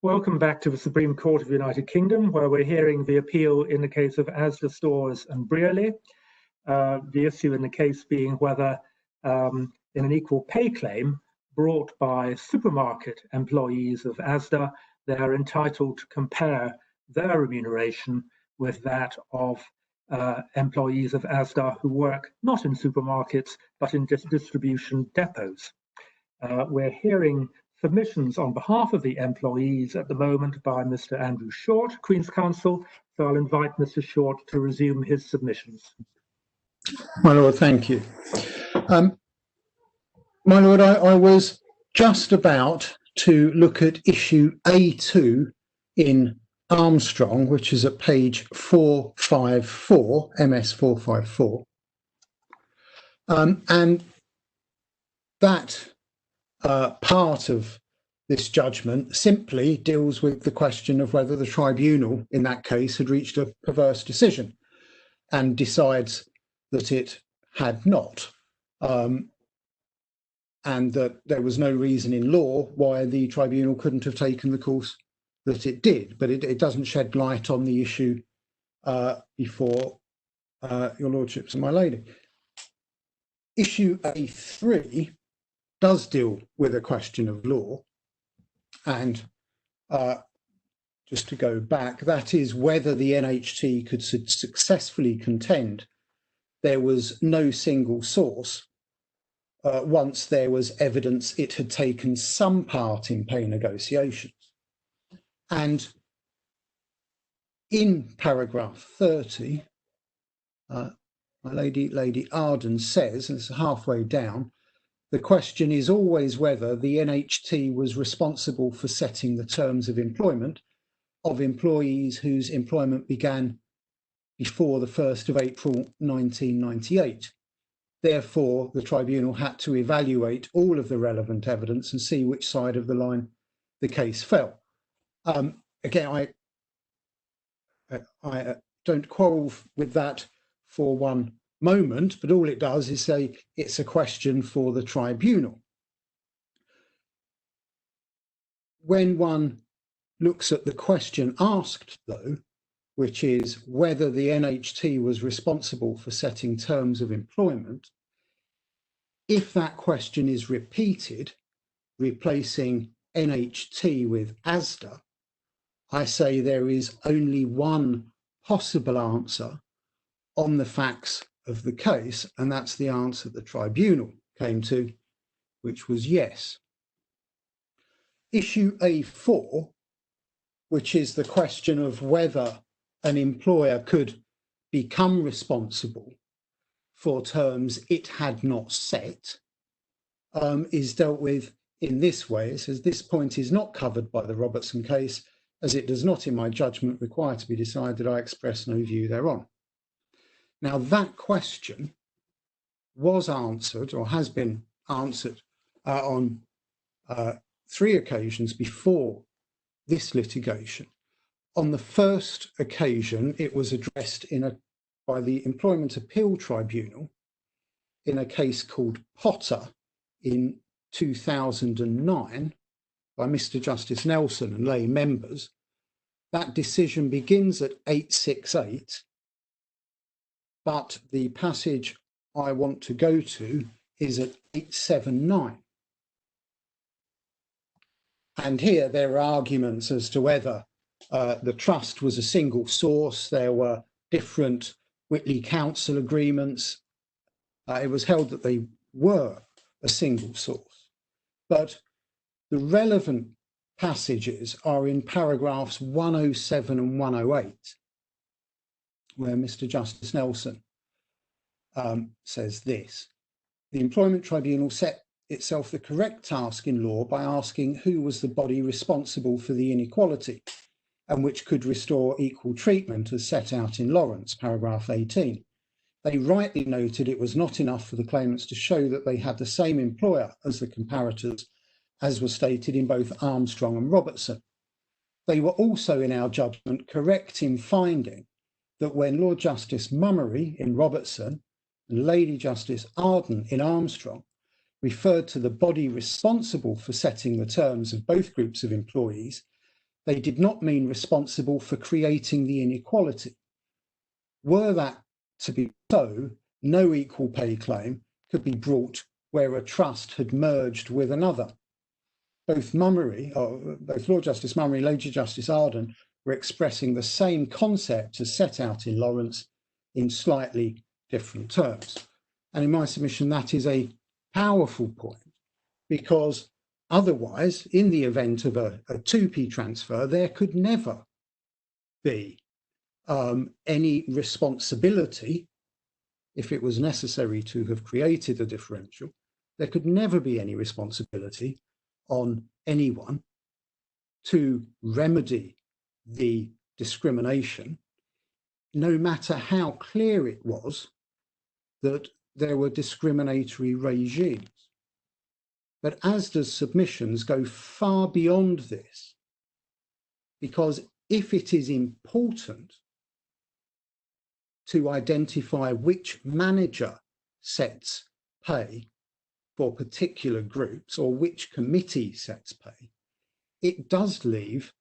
Welcome back to the Supreme Court of the United Kingdom, where we're hearing the appeal in the case of Asda Stores and Brierley. The issue in the case being whether, in an equal pay claim brought by supermarket employees of Asda, they are entitled to compare their remuneration with that of employees of Asda who work not in supermarkets but in distribution depots. We're hearing submissions on behalf of the employees at the moment by Mr. Andrew Short, Queen's Counsel. So I'll invite Mr. Short to resume his submissions. My Lord, thank you. My Lord, I was just about to look at issue A2 in Armstrong, which is at page 454, MS 454. And that part of this judgment simply deals with the question of whether the tribunal in that case had reached a perverse decision, and decides that it had not, and that there was no reason in law why the tribunal couldn't have taken the course that it did. But it doesn't shed light on the issue before your lordships and my lady. Issue A3 does deal with a question of law, and just to go back, that is whether the NHT could successfully contend there was no single source once there was evidence it had taken some part in pay negotiations. And in paragraph 30, my Lady Arden says, and it's halfway down, the question is always whether the NHT was responsible for setting the terms of employment of employees whose employment began before the 1st of April 1998. Therefore, the tribunal had to evaluate all of the relevant evidence and see which side of the line the case fell. Again, I don't quarrel with that for one moment, but all it does is say it's a question for the tribunal. When one looks at the question asked, though, which is whether the NHT was responsible for setting terms of employment, if that question is repeated, replacing NHT with Asda, I say there is only one possible answer on the facts of the case, and that's the answer the tribunal came to, which was yes. Issue A4, which is the question of whether an employer could become responsible for terms it had not set, is dealt with in this way. It says this point is not covered by the Robertson case, as it does not, in my judgment, require to be decided. I express no view thereon. Now, that question was answered, or has been answered, on 3 occasions before this litigation. On the first occasion, it was addressed by the Employment Appeal Tribunal in a case called Potter in 2009 by Mr. Justice Nelson and lay members. That decision begins at 868. But the passage I want to go to is at 879. And here there are arguments as to whether the trust was a single source. There were different Whitley Council agreements. It was held that they were a single source. But the relevant passages are in paragraphs 107 and 108. Where Mr. Justice Nelson says this: the Employment Tribunal set itself the correct task in law by asking who was the body responsible for the inequality and which could restore equal treatment as set out in Lawrence, paragraph 18. They rightly noted it was not enough for the claimants to show that they had the same employer as the comparators, as was stated in both Armstrong and Robertson. They were also, in our judgment, correct in finding that when Lord Justice Mummery in Robertson and Lady Justice Arden in Armstrong referred to the body responsible for setting the terms of both groups of employees, they did not mean responsible for creating the inequality. Were that to be so, no equal pay claim could be brought where a trust had merged with another. Both Lord Justice Mummery and Lady Justice Arden were expressing the same concept as set out in Lawrence in slightly different terms. And in my submission, that is a powerful point, because otherwise, in the event of a 2P transfer, there could never be any responsibility. If it was necessary to have created a differential, there could never be any responsibility on anyone to remedy the discrimination, no matter how clear it was that there were discriminatory regimes. But Asda's submissions go far beyond this, because if it is important to identify which manager sets pay for particular groups or which committee sets pay, it does leave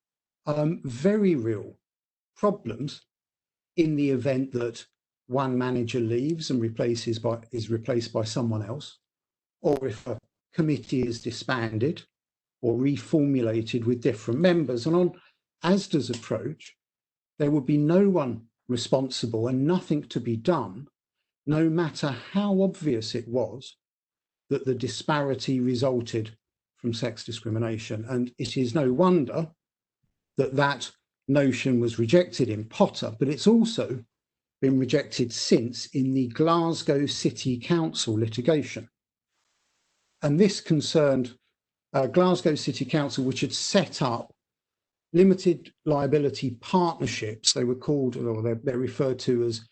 very real problems in the event that one manager leaves and is replaced by someone else, or if a committee is disbanded or reformulated with different members. And on Asda's approach, there would be no one responsible and nothing to be done, no matter how obvious it was that the disparity resulted from sex discrimination. And it is no wonder that that notion was rejected in Potter, but it's also been rejected since in the Glasgow City Council litigation. And this concerned Glasgow City Council, which had set up limited liability partnerships. They were called, or they're referred to as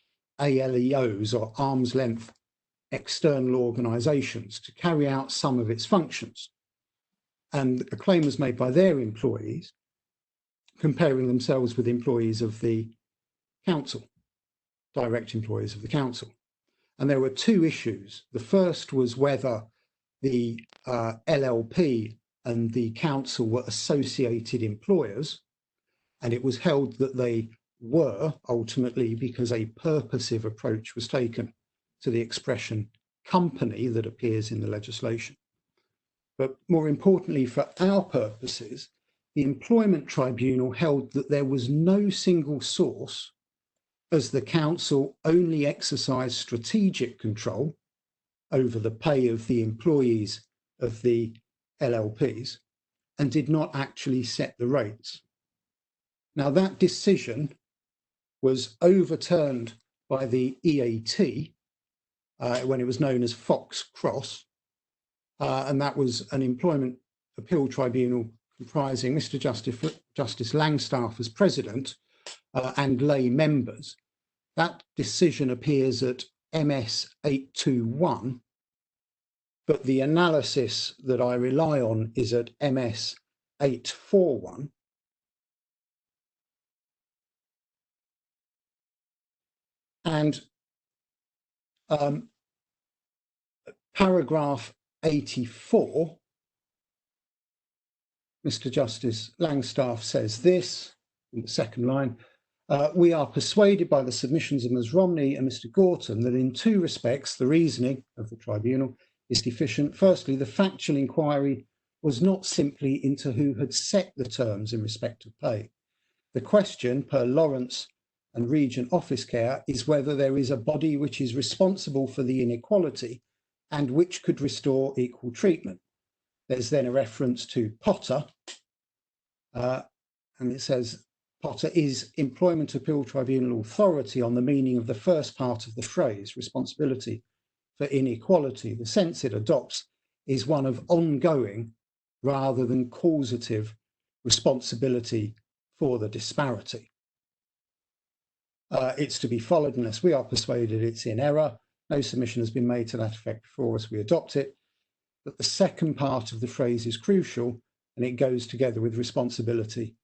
ALEOs, or arm's length external organisations, to carry out some of its functions. And a claim was made by their employees, comparing themselves with employees of the council, direct employees of the council. And there were two issues. The first was whether the LLP and the council were associated employers, and it was held that they were ultimately, because a purposive approach was taken to the expression company that appears in the legislation. But more importantly, for our purposes, the Employment Tribunal held that there was no single source, as the council only exercised strategic control over the pay of the employees of the LLPs and did not actually set the rates. Now, that decision was overturned by the EAT when it was known as Fox Cross, and that was an employment appeal tribunal comprising Mr. Justice Langstaff as president and lay members. That decision appears at MS 821, but the analysis that I rely on is at MS 841. And paragraph 84, Mr. Justice Langstaff says this in the second line: we are persuaded by the submissions of Ms. Romney and Mr. Gorton that in two respects the reasoning of the tribunal is deficient. Firstly, the factual inquiry was not simply into who had set the terms in respect of pay. The question, per Lawrence and Regent Office Care, is whether there is a body which is responsible for the inequality and which could restore equal treatment. There's then a reference to Potter, and it says Potter is Employment Appeal Tribunal authority on the meaning of the first part of the phrase, responsibility for inequality. The sense it adopts is one of ongoing rather than causative responsibility for the disparity. It's to be followed unless we are persuaded it's in error. No submission has been made to that effect before us. We adopt it. But the second part of the phrase is crucial, and it goes together with responsibility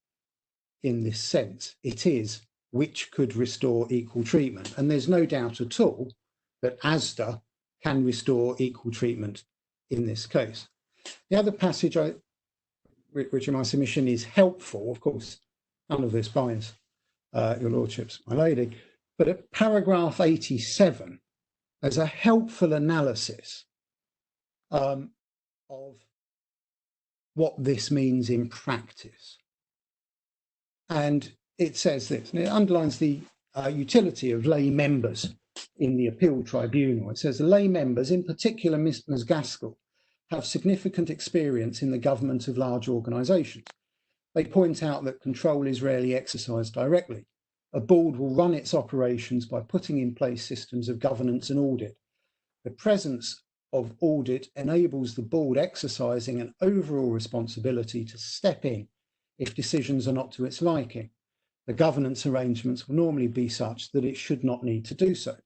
in this sense. It is which could restore equal treatment. And there's no doubt at all that Asda can restore equal treatment in this case. The other passage I which in my submission is helpful. Of course, none of this binds your lordships, my lady. But at paragraph 87, there's a helpful analysis of what this means in practice. And it says this, and it underlines the utility of lay members in the appeal tribunal. It says the lay members, in particular Ms. Gaskell, have significant experience in the government of large organisations. They point out that control is rarely exercised directly. A board will run its operations by putting in place systems of governance and audit. The presence of audit enables the board exercising an overall responsibility to step in if decisions are not to its liking. The governance arrangements will normally be such that it should not need to do so.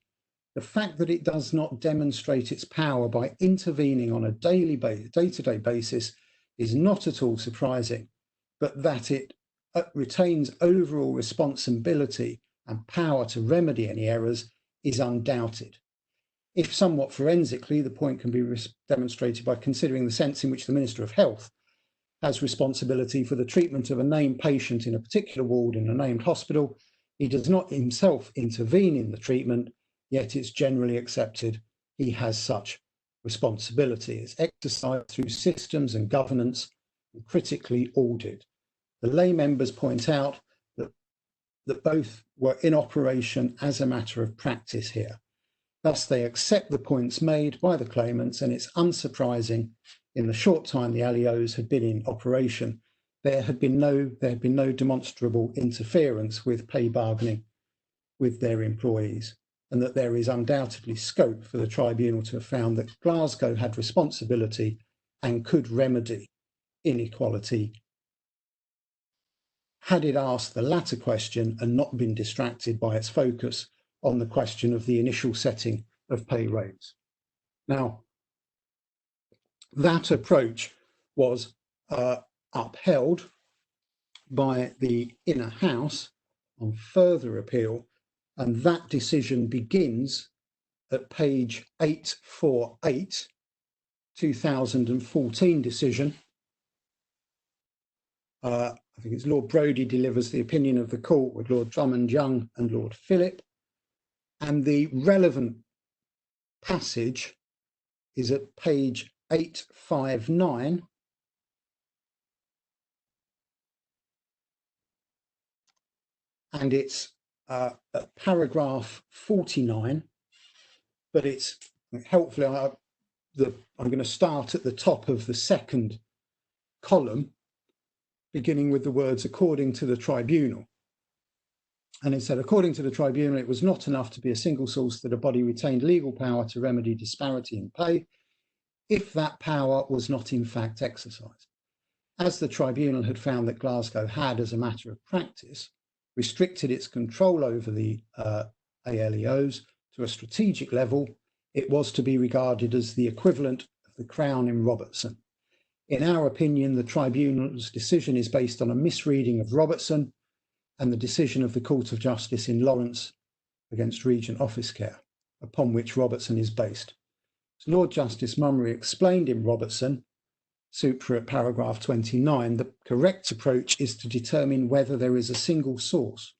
The fact that it does not demonstrate its power by intervening on a day-to-day basis is not at all surprising, but that it retains overall responsibility and power to remedy any errors is undoubted. If somewhat forensically, the point can be demonstrated by considering the sense in which the Minister of Health has responsibility for the treatment of a named patient in a particular ward in a named hospital. He does not himself intervene in the treatment, yet it's generally accepted he has such responsibility. It's exercised through systems and governance and critically audit. The lay members point out that both were in operation as a matter of practice here. Thus, they accept the points made by the claimants, and it's unsurprising in the short time the LEOs had been in operation, there had been no demonstrable interference with pay bargaining with their employees, and that there is undoubtedly scope for the tribunal to have found that Glasgow had responsibility and could remedy inequality had it asked the latter question and not been distracted by its focus on the question of the initial setting of pay rates. Now, that approach was upheld by the Inner House on further appeal, and that decision begins at page 848, 2014 decision. I think it's Lord Brodie delivers the opinion of the court with Lord Drummond Young and Lord Phillip, and the relevant passage is at page 859, and it's at paragraph 49, but it's helpfully I'm going to start at the top of the second column, beginning with the words according to the tribunal. And it said, according to the tribunal, it was not enough to be a single source that a body retained legal power to remedy disparity in pay if that power was not in fact exercised. As the tribunal had found that Glasgow had, as a matter of practice, restricted its control over the ALEOs to a strategic level, it was to be regarded as the equivalent of the Crown in Robertson. In our opinion, the tribunal's decision is based on a misreading of Robertson and the decision of the Court of Justice in Lawrence against Regent Office Care, upon which Robertson is based. As Lord Justice Mummery explained in Robertson, supra at paragraph 29, the correct approach is to determine whether there is a single source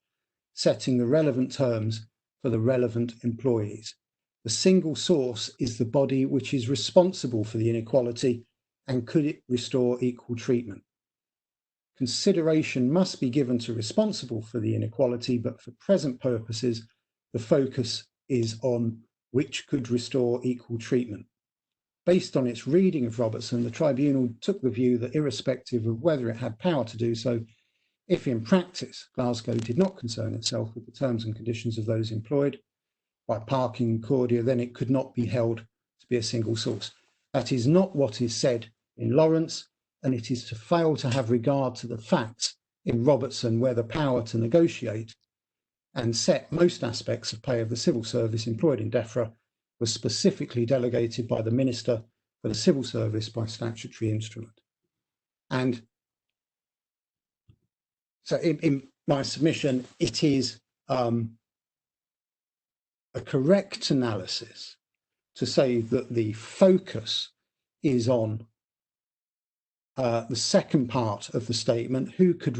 setting the relevant terms for the relevant employees. The single source is the body which is responsible for the inequality, and could it restore equal treatment. Consideration must be given to responsible for the inequality, but for present purposes, the focus is on which could restore equal treatment. Based on its reading of Robertson, the tribunal took the view that irrespective of whether it had power to do so, if in practice Glasgow did not concern itself with the terms and conditions of those employed by Parking and Cordia, then it could not be held to be a single source. That is not what is said in Lawrence, and it is to fail to have regard to the facts in Robertson, where the power to negotiate and set most aspects of pay of the civil service employed in DEFRA was specifically delegated by the Minister for the Civil Service by statutory instrument. And so in my submission, it is a correct analysis to say that the focus is on the second part of the statement, who could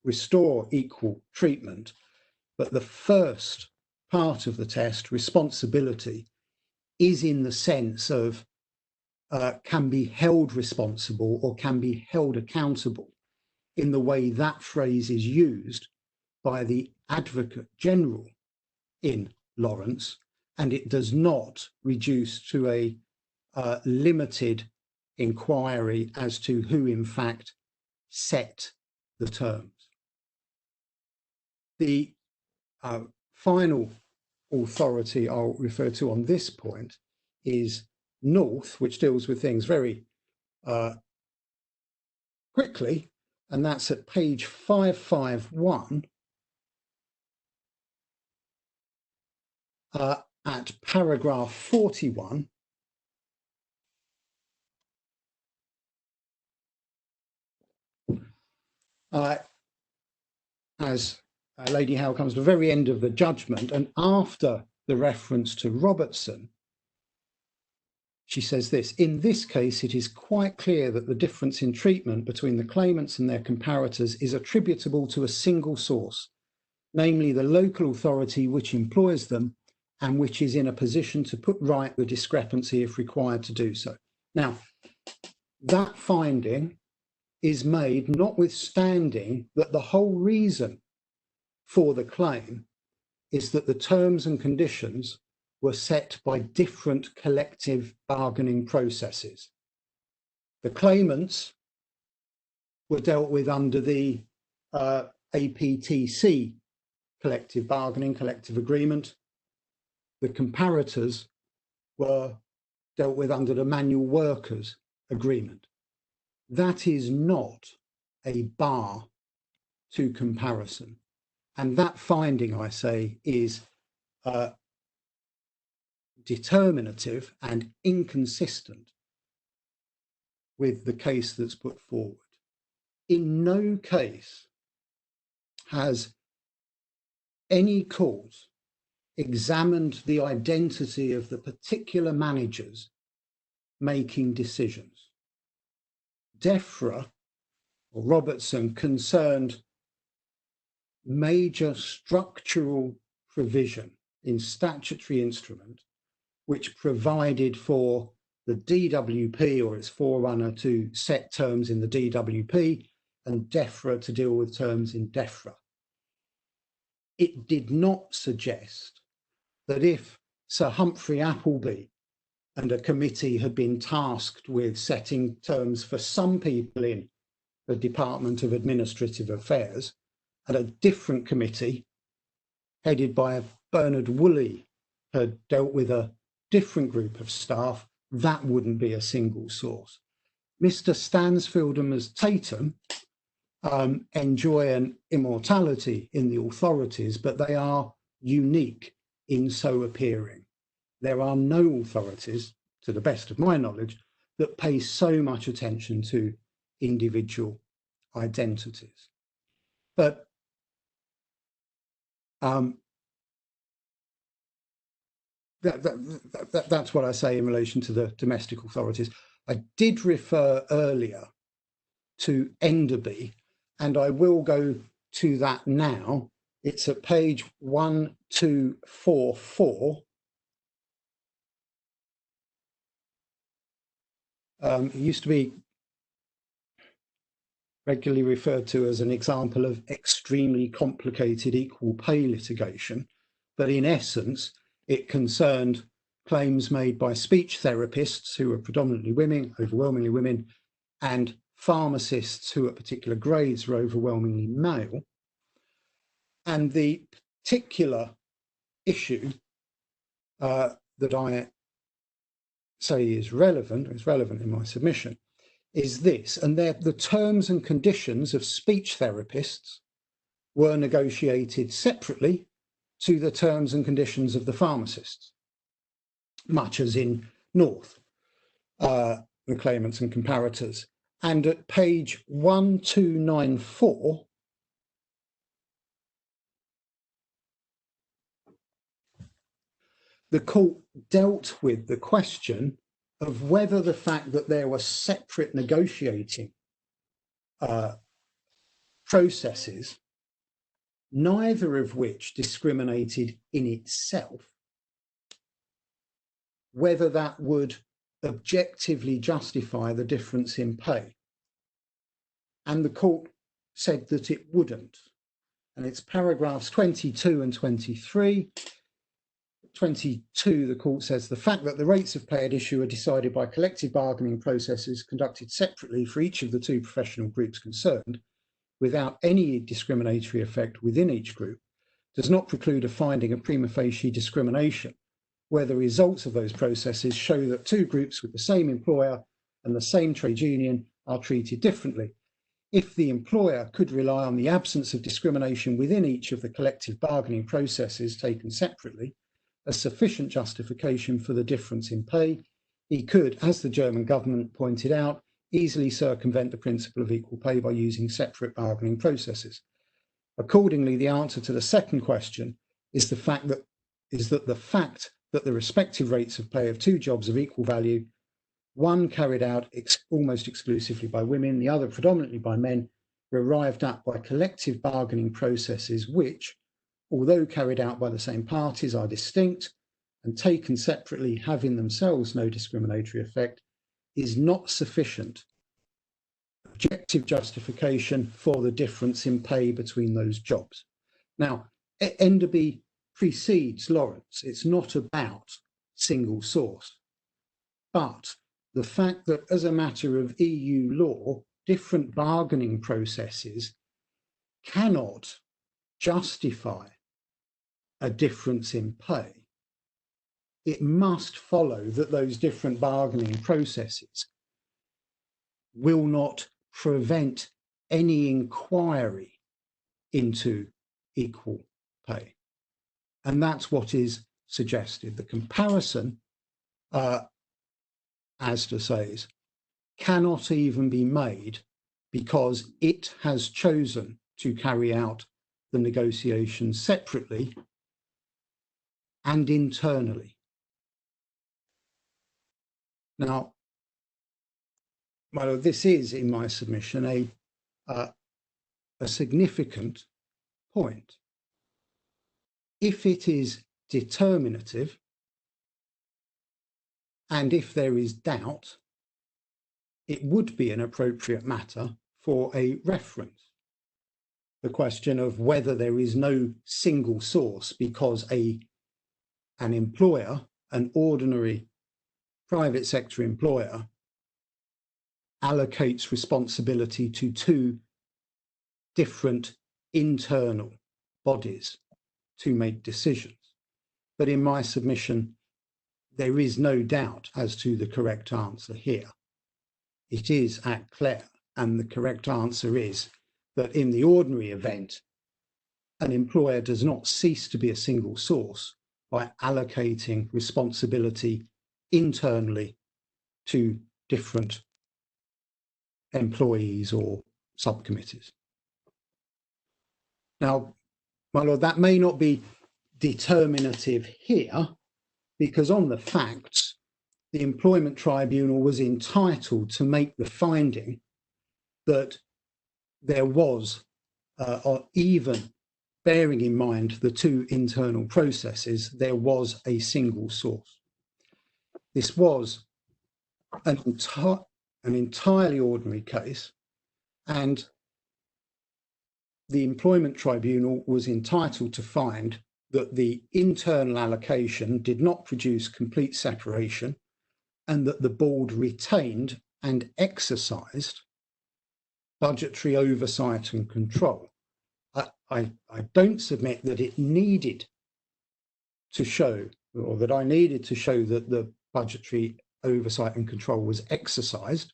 restore equal treatment, but the first part of the test, responsibility, is in the sense of can be held responsible or can be held accountable in the way that phrase is used by the Advocate General in Lawrence, and it does not reduce to a limited inquiry as to who in fact set the terms. The final authority I'll refer to on this point is North, which deals with things very quickly, and that's at page 551 at paragraph 41. As Lady Howe comes to the very end of the judgment, and after the reference to Robertson, she says this: in this case, it is quite clear that the difference in treatment between the claimants and their comparators is attributable to a single source, namely the local authority which employs them and which is in a position to put right the discrepancy if required to do so. Now, that finding is made notwithstanding that the whole reason for the claim is that the terms and conditions were set by different collective bargaining processes. The claimants were dealt with under the APTC collective bargaining, collective agreement. The comparators were dealt with under the manual workers agreement. That is not a bar to comparison. And that finding, I say, is determinative and inconsistent with the case that's put forward. In no case has any court examined the identity of the particular managers making decisions. DEFRA or Robertson concerned major structural provision in statutory instrument which provided for the DWP or its forerunner to set terms in the DWP and DEFRA to deal with terms in DEFRA. It did not suggest that if Sir Humphrey Appleby and a committee had been tasked with setting terms for some people in the Department of Administrative Affairs, and a different committee headed by Bernard Woolley had dealt with a different group of staff, that wouldn't be a single source. Mr. Stansfield and Ms. Tatum enjoy an immortality in the authorities, but they are unique in so appearing. There are no authorities, to the best of my knowledge, that pay so much attention to individual identities. But that's what I say in relation to the domestic authorities. I did refer earlier to Enderby, and I will go to that now. It's at page 1244. It used to be regularly referred to as an example of extremely complicated equal pay litigation, but in essence, it concerned claims made by speech therapists who were predominantly women, overwhelmingly women, and pharmacists who at particular grades were overwhelmingly male. And the particular issue that I say is relevant in my submission, is this, and the terms and conditions of speech therapists were negotiated separately to the terms and conditions of the pharmacists, much as in North, the claimants and comparators. And at page 1294, the court dealt with the question of whether the fact that there were separate negotiating processes, neither of which discriminated in itself, whether that would objectively justify the difference in pay. And the court said that it wouldn't. And it's paragraphs 22 and 23. 22, the court says, the fact that the rates of pay at issue are decided by collective bargaining processes conducted separately for each of the two professional groups concerned, without any discriminatory effect within each group, does not preclude a finding of prima facie discrimination, where the results of those processes show that two groups with the same employer and the same trade union are treated differently. If the employer could rely on the absence of discrimination within each of the collective bargaining processes taken separately as sufficient justification for the difference in pay, he could, as the German government pointed out, easily circumvent the principle of equal pay by using separate bargaining processes. Accordingly, the answer to the second question is the fact that the respective rates of pay of two jobs of equal value, one carried out almost exclusively by women, the other predominantly by men, were arrived at by collective bargaining processes which, although carried out by the same parties, are distinct and taken separately have in themselves no discriminatory effect, is not sufficient objective justification for the difference in pay between those jobs. Now, Enderby precedes Lawrence. It's not about single source, but the fact that as a matter of EU law, different bargaining processes cannot justify a difference in pay. It must follow that those different bargaining processes will not prevent any inquiry into equal pay. And that's what is suggested. The comparison, Asda says, cannot even be made because it has chosen to carry out the negotiations separately and internally. Now, well, this is, in my submission, a significant point. If it is determinative, and if there is doubt, it would be an appropriate matter for a reference. The question of whether there is no single source because an employer, an ordinary private sector employer, allocates responsibility to two different internal bodies to make decisions. But in my submission, there is no doubt as to the correct answer here. It is at Clare, and the correct answer is that in the ordinary event, an employer does not cease to be a single source by allocating responsibility internally to different employees or subcommittees. Now, my lord, that may not be determinative here, because on the facts, the Employment Tribunal was entitled to make the finding that there was, or even bearing in mind the two internal processes, there was a single source. This was an entirely ordinary case, and the Employment Tribunal was entitled to find that the internal allocation did not produce complete separation, and that the board retained and exercised budgetary oversight and control. I don't submit that it needed to show, or that I needed to show, that the budgetary oversight and control was exercised.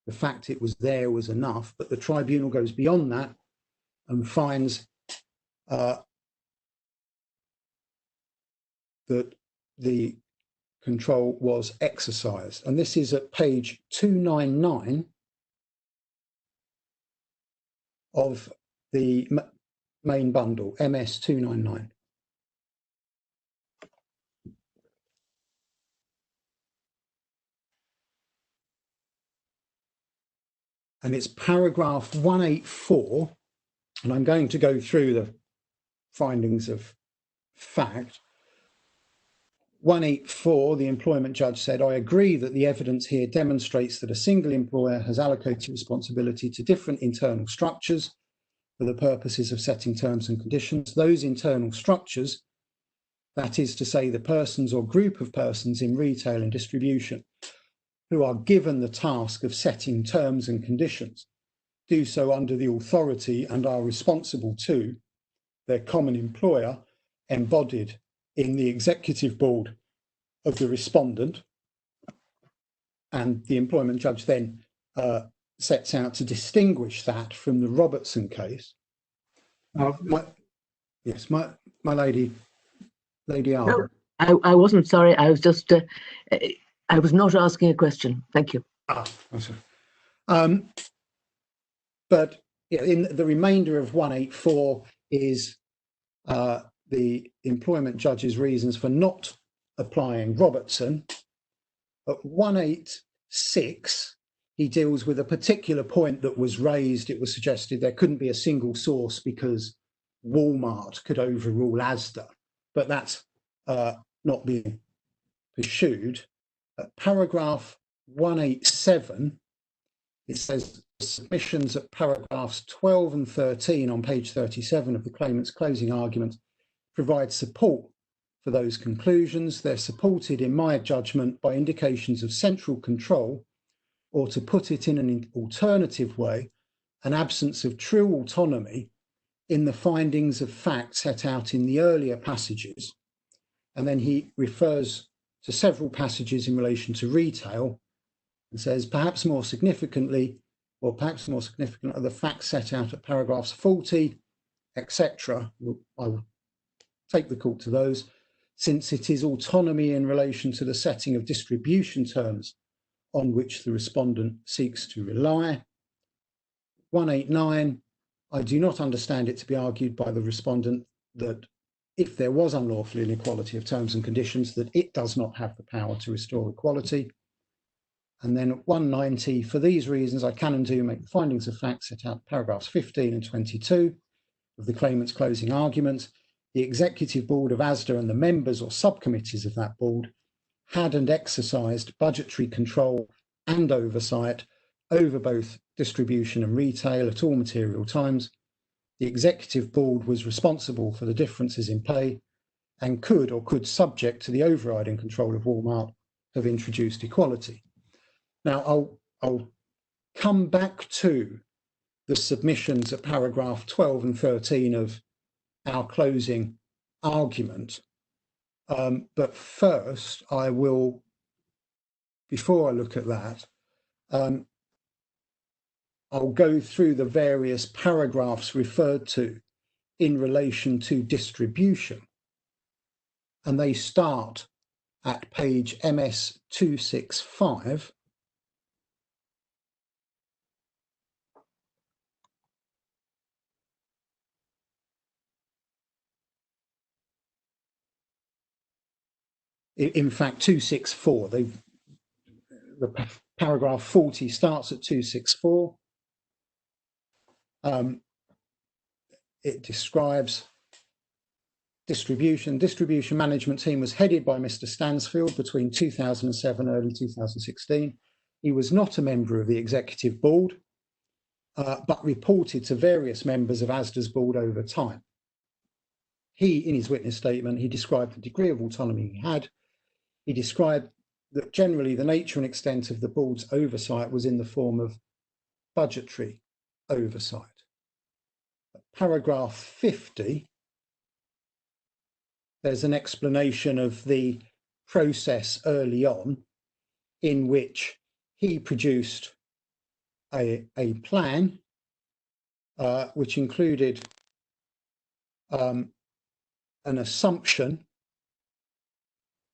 The fact it was there was enough, but the tribunal goes beyond that and finds that the control was exercised. And this is at page 299 of the main bundle, MS 299. and it's paragraph 184, and I'm going to go through the findings of fact. 184, the employment judge said, I agree that the evidence here demonstrates that a single employer has allocated responsibility to different internal structures for the purposes of setting terms and conditions. Those internal structures, that is to say the persons or group of persons in retail and distribution who are given the task of setting terms and conditions, do so under the authority and are responsible to their common employer embodied in the executive board of the respondent. And the employment judge then sets out to distinguish that from the Robertson case. My lady Arden. No, I wasn't, sorry. I was just, I was not asking a question. Thank you. I'm sorry. But yeah, in the remainder of 184 is the employment judge's reasons for not applying Robertson. At 186, he deals with a particular point that was raised. It was suggested there couldn't be a single source because Walmart could overrule Asda, but that's not being pursued. At paragraph 187, it says submissions at paragraphs 12 and 13 on page 37 of the claimant's closing argument provide support for those conclusions. They're supported, in my judgment, by indications of central control, or to put it in an alternative way, an absence of true autonomy in the findings of fact set out in the earlier passages. And then he refers to several passages in relation to retail and says, perhaps more significantly are the facts set out at paragraphs 40, etc. I will take the court to those, since it is autonomy in relation to the setting of distribution terms on which the respondent seeks to rely. 189, I do not understand it to be argued by the respondent that if there was unlawful inequality of terms and conditions, that it does not have the power to restore equality. And then at 190, for these reasons, I can and do make the findings of fact set out paragraphs 15 and 22 of the claimant's closing argument. The executive board of Asda and the members or subcommittees of that board had and exercised budgetary control and oversight over both distribution and retail at all material times. The executive board was responsible for the differences in pay and could, subject to the overriding control of Walmart, have introduced equality. Now, I'll come back to the submissions at paragraph 12 and 13 of our closing argument. But first, I will, before I look at that, I'll go through the various paragraphs referred to in relation to distribution. And they start at page MS 265. In fact, 264, the paragraph 40 starts at 264. It describes distribution. Distribution management team was headed by Mr. Stansfield between 2007 and early 2016. He was not a member of the executive board, but reported to various members of Asda's board over time. In his witness statement, he described the degree of autonomy he had. He described that generally the nature and extent of the board's oversight was in the form of budgetary oversight. Paragraph 50, there's an explanation of the process early on in which he produced a plan which included an assumption,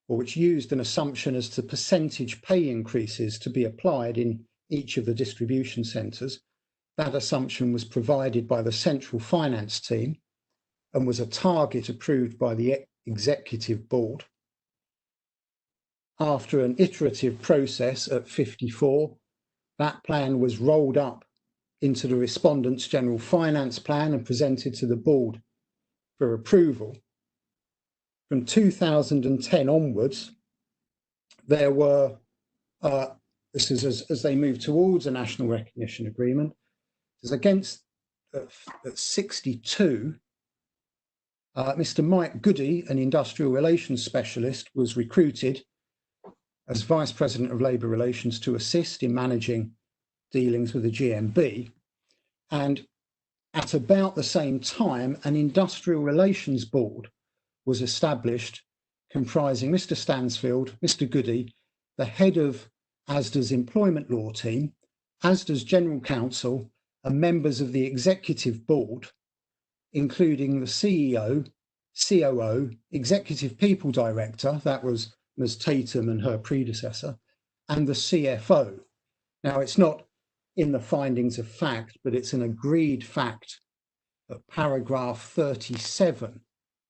or which used an assumption as to percentage pay increases to be applied in each of the distribution centres. That assumption was provided by the central finance team and was a target approved by the executive board. After an iterative process at 54, that plan was rolled up into the Respondents' General Finance Plan and presented to the board for approval. From 2010 onwards, there were, this is as they move towards a national recognition agreement, there's against at 62, Mr. Mike Goody, an industrial relations specialist, was recruited as Vice President of Labour Relations to assist in managing dealings with the GMB. And at about the same time, an industrial relations board was established comprising Mr. Stansfield, Mr. Goody, the head of Asda's employment law team, Asda's general counsel, and members of the executive board, including the CEO, COO, executive people director, that was Ms. Tatum and her predecessor, and the CFO. Now, it's not in the findings of fact, but it's an agreed fact at paragraph 37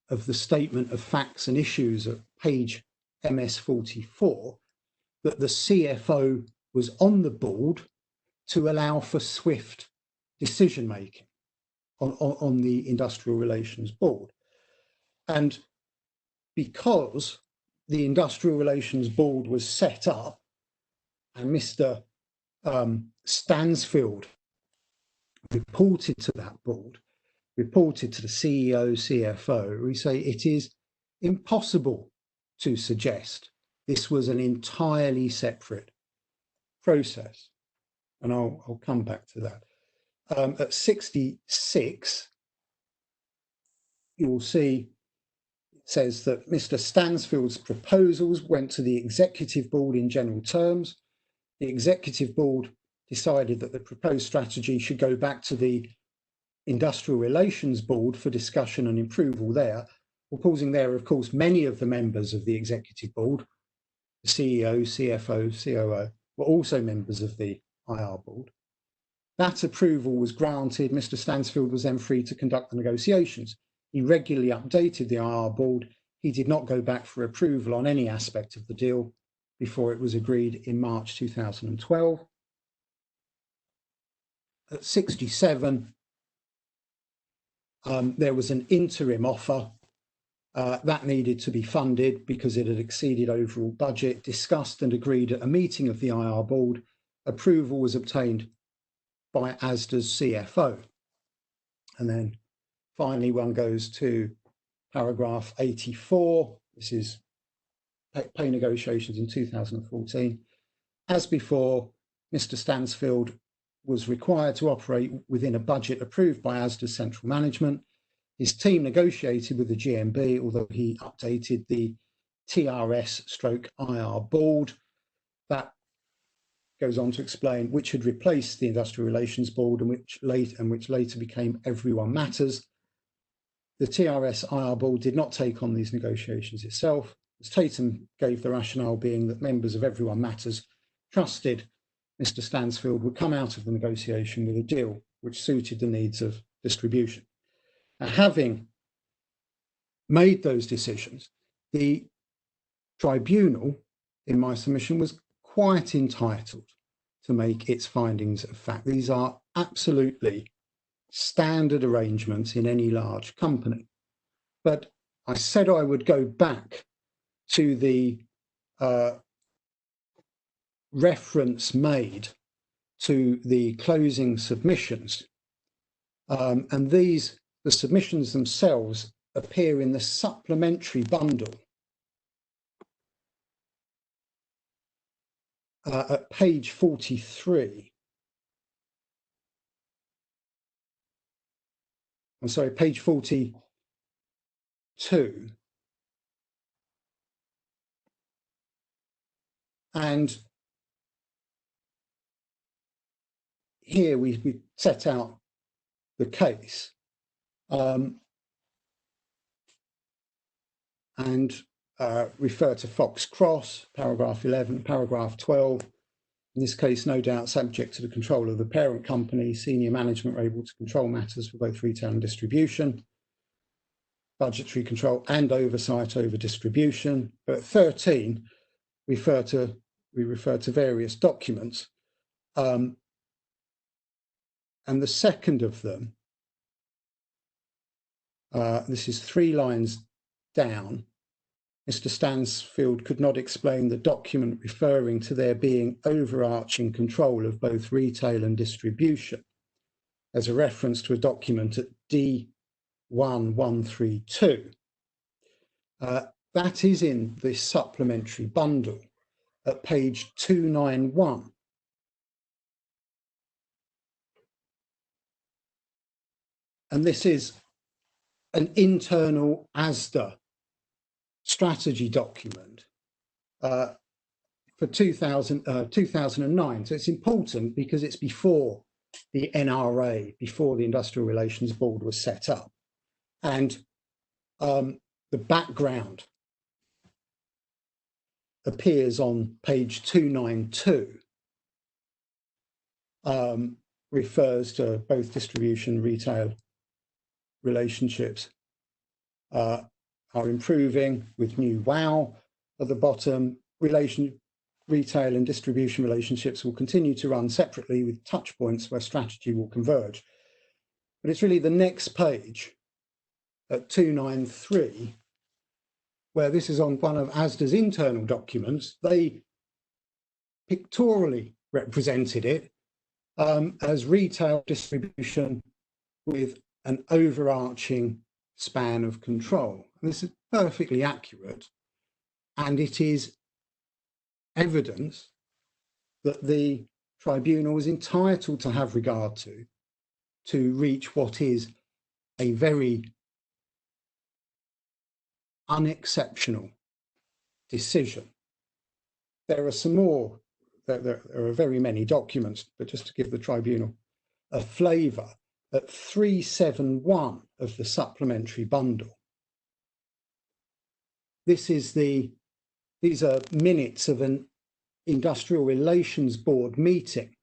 of the Statement of Facts and Issues at page MS44, that the CFO was on the board to allow for swift decision making on the Industrial Relations Board. And because the Industrial Relations Board was set up and Mr. Stansfield reported to that board, reported to the CEO, CFO, we say it is impossible to suggest this was an entirely separate process. And I'll come back to that. At 66, you'll see it says that Mr. Stansfield's proposals went to the executive board in general terms. The executive board decided that the proposed strategy should go back to the Industrial Relations Board for discussion and approval there. We're pausing there, of course, many of the members of the executive board, the CEO, CFO, COO, were also members of the IR board. That approval was granted. Mr. Stansfield was then free to conduct the negotiations. He regularly updated the IR board. He did not go back for approval on any aspect of the deal before it was agreed in March 2012. At 67, there was an interim offer that needed to be funded because it had exceeded overall budget, discussed and agreed at a meeting of the IR board. Approval was obtained by Asda's CFO. And then finally, one goes to paragraph 84. This is pay negotiations in 2014. As before, Mr. Stansfield was required to operate within a budget approved by Asda's central management. His team negotiated with the GMB, although he updated the TRS/IR board. That goes on to explain which had replaced the Industrial Relations Board and which later became Everyone Matters. The TRS/IR board did not take on these negotiations itself, as Tatum gave the rationale being that members of Everyone Matters trusted Mr. Stansfield would come out of the negotiation with a deal which suited the needs of distribution. Now, having made those decisions, the tribunal, in my submission, was quite entitled to make its findings of fact. These are absolutely standard arrangements in any large company. But I said I would go back to the reference made to the closing submissions. And the submissions themselves appear in the supplementary bundle at page 43. I'm sorry, page 42. And here we set out the case. And refer to Fox Cross, paragraph 11, paragraph 12. In this case, no doubt subject to the control of the parent company, senior management were able to control matters for both retail and distribution, budgetary control and oversight over distribution. But 13, we refer to various documents. And the second of them, this is 3 lines down. Mr. Stansfield could not explain the document referring to there being overarching control of both retail and distribution as a reference to a document at D1132. That is in this supplementary bundle at page 291. And this is an internal Asda strategy document for 2009. So it's important because it's before the NRA, before the Industrial Relations Board was set up. And the background appears on page 292, refers to both distribution and retail relationships are improving with new WOW at the bottom. Retail and distribution relationships will continue to run separately with touch points where strategy will converge. But it's really the next page at 293, where this is on one of Asda's internal documents. They pictorially represented it as retail distribution with an overarching span of control. And this is perfectly accurate, and it is evidence that the tribunal is entitled to have regard to reach what is a very unexceptional decision. There are some more, there are very many documents, but just to give the tribunal a flavour, at 371 of the supplementary bundle, these are minutes of an Industrial Relations Board meeting.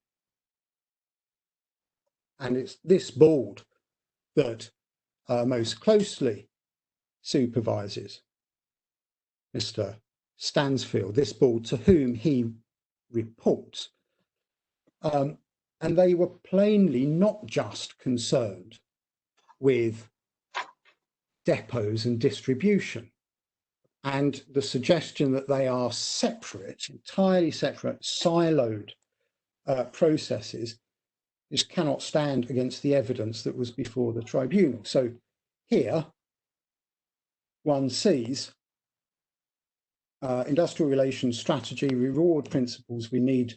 And it's this board that most closely supervises Mr. Stansfield, this board to whom he reports. And they were plainly not just concerned with depots and distribution. And the suggestion that they are separate, entirely separate, siloed processes just cannot stand against the evidence that was before the tribunal. So here one sees industrial relations strategy, reward principles we need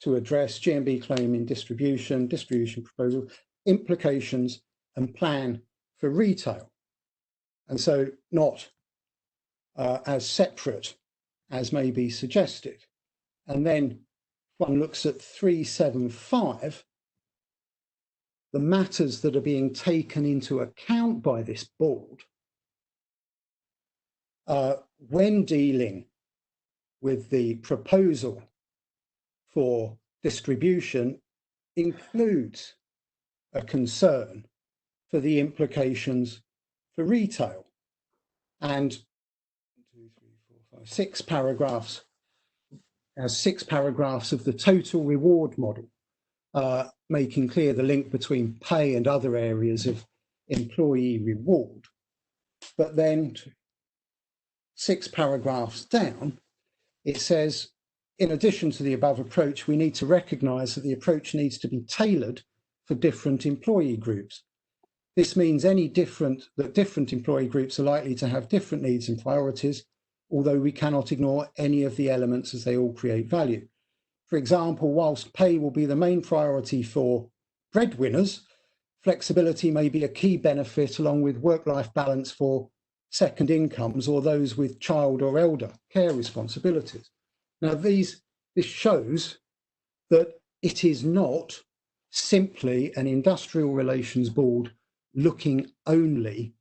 to address, GMB claim in distribution, distribution proposal, implications and plan for retail. And so not as separate as may be suggested. And then one looks at 375, the matters that are being taken into account by this board when dealing with the proposal for distribution includes a concern for the implications for retail. And 1, 2, 3, 4, 5, 6 paragraphs, has 6 paragraphs of the total reward model, making clear the link between pay and other areas of employee reward. But then 6 paragraphs down, it says, in addition to the above approach, we need to recognise that the approach needs to be tailored for different employee groups. This means that different employee groups are likely to have different needs and priorities, although we cannot ignore any of the elements as they all create value. For example, whilst pay will be the main priority for breadwinners, flexibility may be a key benefit along with work-life balance for second incomes or those with child or elder care responsibilities. Now, this shows that it is not simply an industrial relations board looking only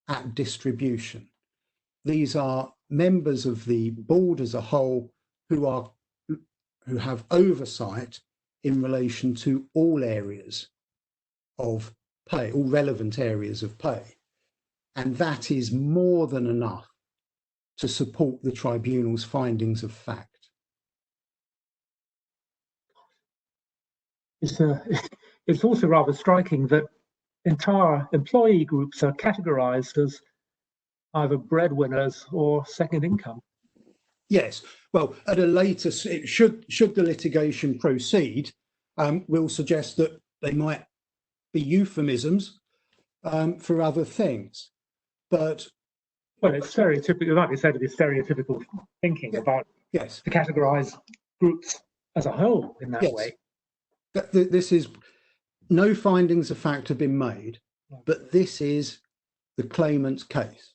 at distribution. These are members of the board as a whole who have oversight in relation to all areas of pay, all relevant areas of pay. And that is more than enough to support the tribunal's findings of fact. it's also rather striking that entire employee groups are categorized as either breadwinners or second income. Yes, well, at a later, should the litigation proceed, we'll suggest that they might be euphemisms for other things. But well, it's stereotypical. It might be said to be stereotypical thinking about yes, to categorise groups as a whole in that way. This is no findings of fact have been made, but this is the claimant's case.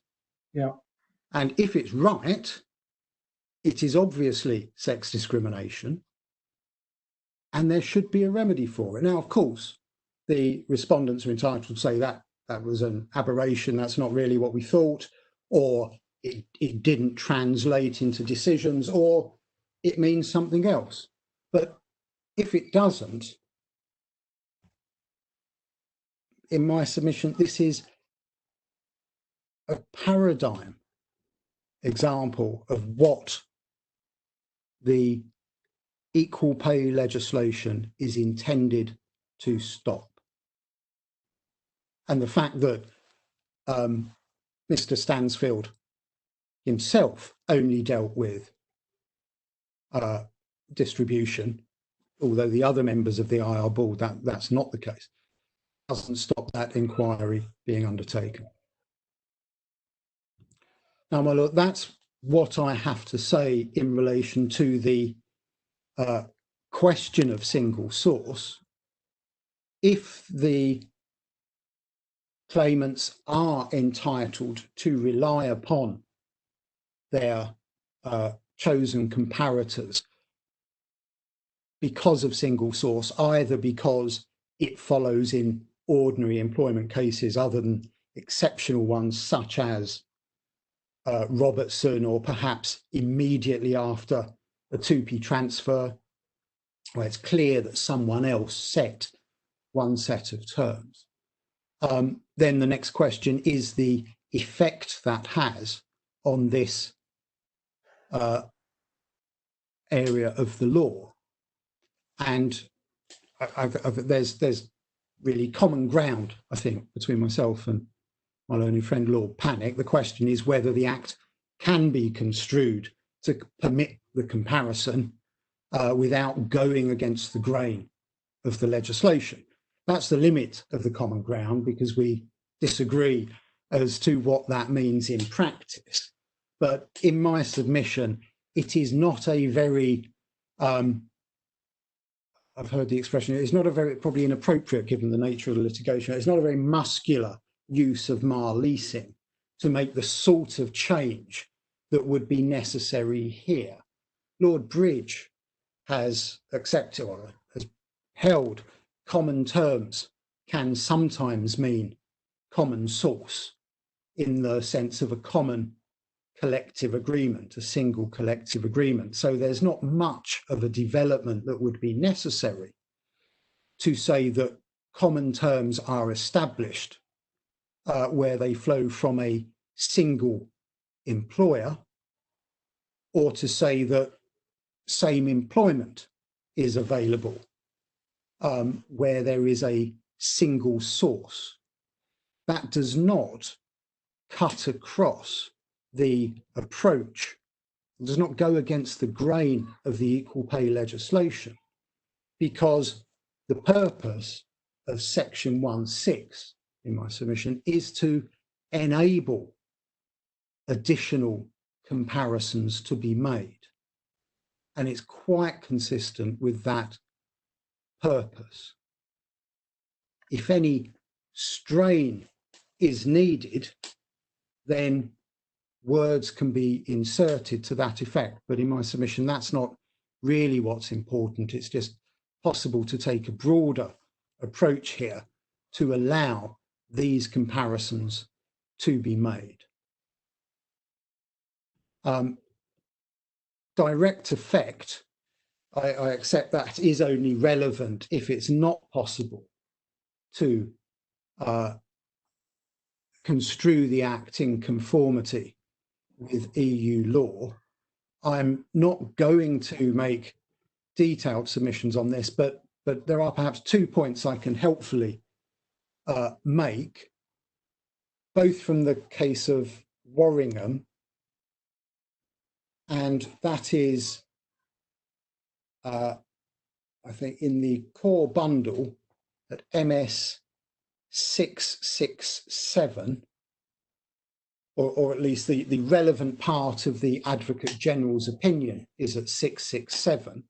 Yeah, and if it's right, it is obviously sex discrimination, and there should be a remedy for it. Now, of course, the respondents are entitled to say that that was an aberration, that's not really what we thought, or it didn't translate into decisions, or it means something else. But if it doesn't, in my submission, this is a paradigm example of what the equal pay legislation is intended to stop. And the fact that Mr. Stansfield himself only dealt with distribution, although the other members of the IR board, that's not the case, doesn't stop that inquiry being undertaken. Now, my lord, that's what I have to say in relation to the question of single source. If the claimants are entitled to rely upon their chosen comparators because of single source, either because it follows in ordinary employment cases other than exceptional ones such as Robertson, or perhaps immediately after a 2P transfer, where it's clear that someone else set one set of terms. Then the next question is the effect that has on this area of the law. And there's really common ground, I think, between myself and my learned friend Lord Panic. The question is whether the Act can be construed to permit the comparison without going against the grain of the legislation. That's the limit of the common ground, because we disagree as to what that means in practice. But in my submission, it is not a very, I've heard the expression, it's not a very, probably inappropriate given the nature of the litigation, it's not a very muscular use of mar leasing to make the sort of change that would be necessary here. Lord Bridge has accepted or has held common terms can sometimes mean common source in the sense of a common collective agreement, a single collective agreement. So there's not much of a development that would be necessary to say that common terms are established where they flow from a single employer, or to say that same employment is available where there is a single source. That does not cut across the approach, it does not go against the grain of the equal pay legislation, because the purpose of section 1.6 in my submission is to enable additional comparisons to be made. And it's quite consistent with that purpose. If any strain is needed, then words can be inserted to that effect. But in my submission, that's not really what's important. It's just possible to take a broader approach here to allow these comparisons to be made. Direct effect, I accept that is only relevant if it's not possible to construe the Act in conformity with EU law. I'm not going to make detailed submissions on this, but but there are perhaps 2 points I can helpfully make, both from the case of Warringham, and that is, I think, in the core bundle at MS 667, or at least the relevant part of the Advocate General's opinion is at 667.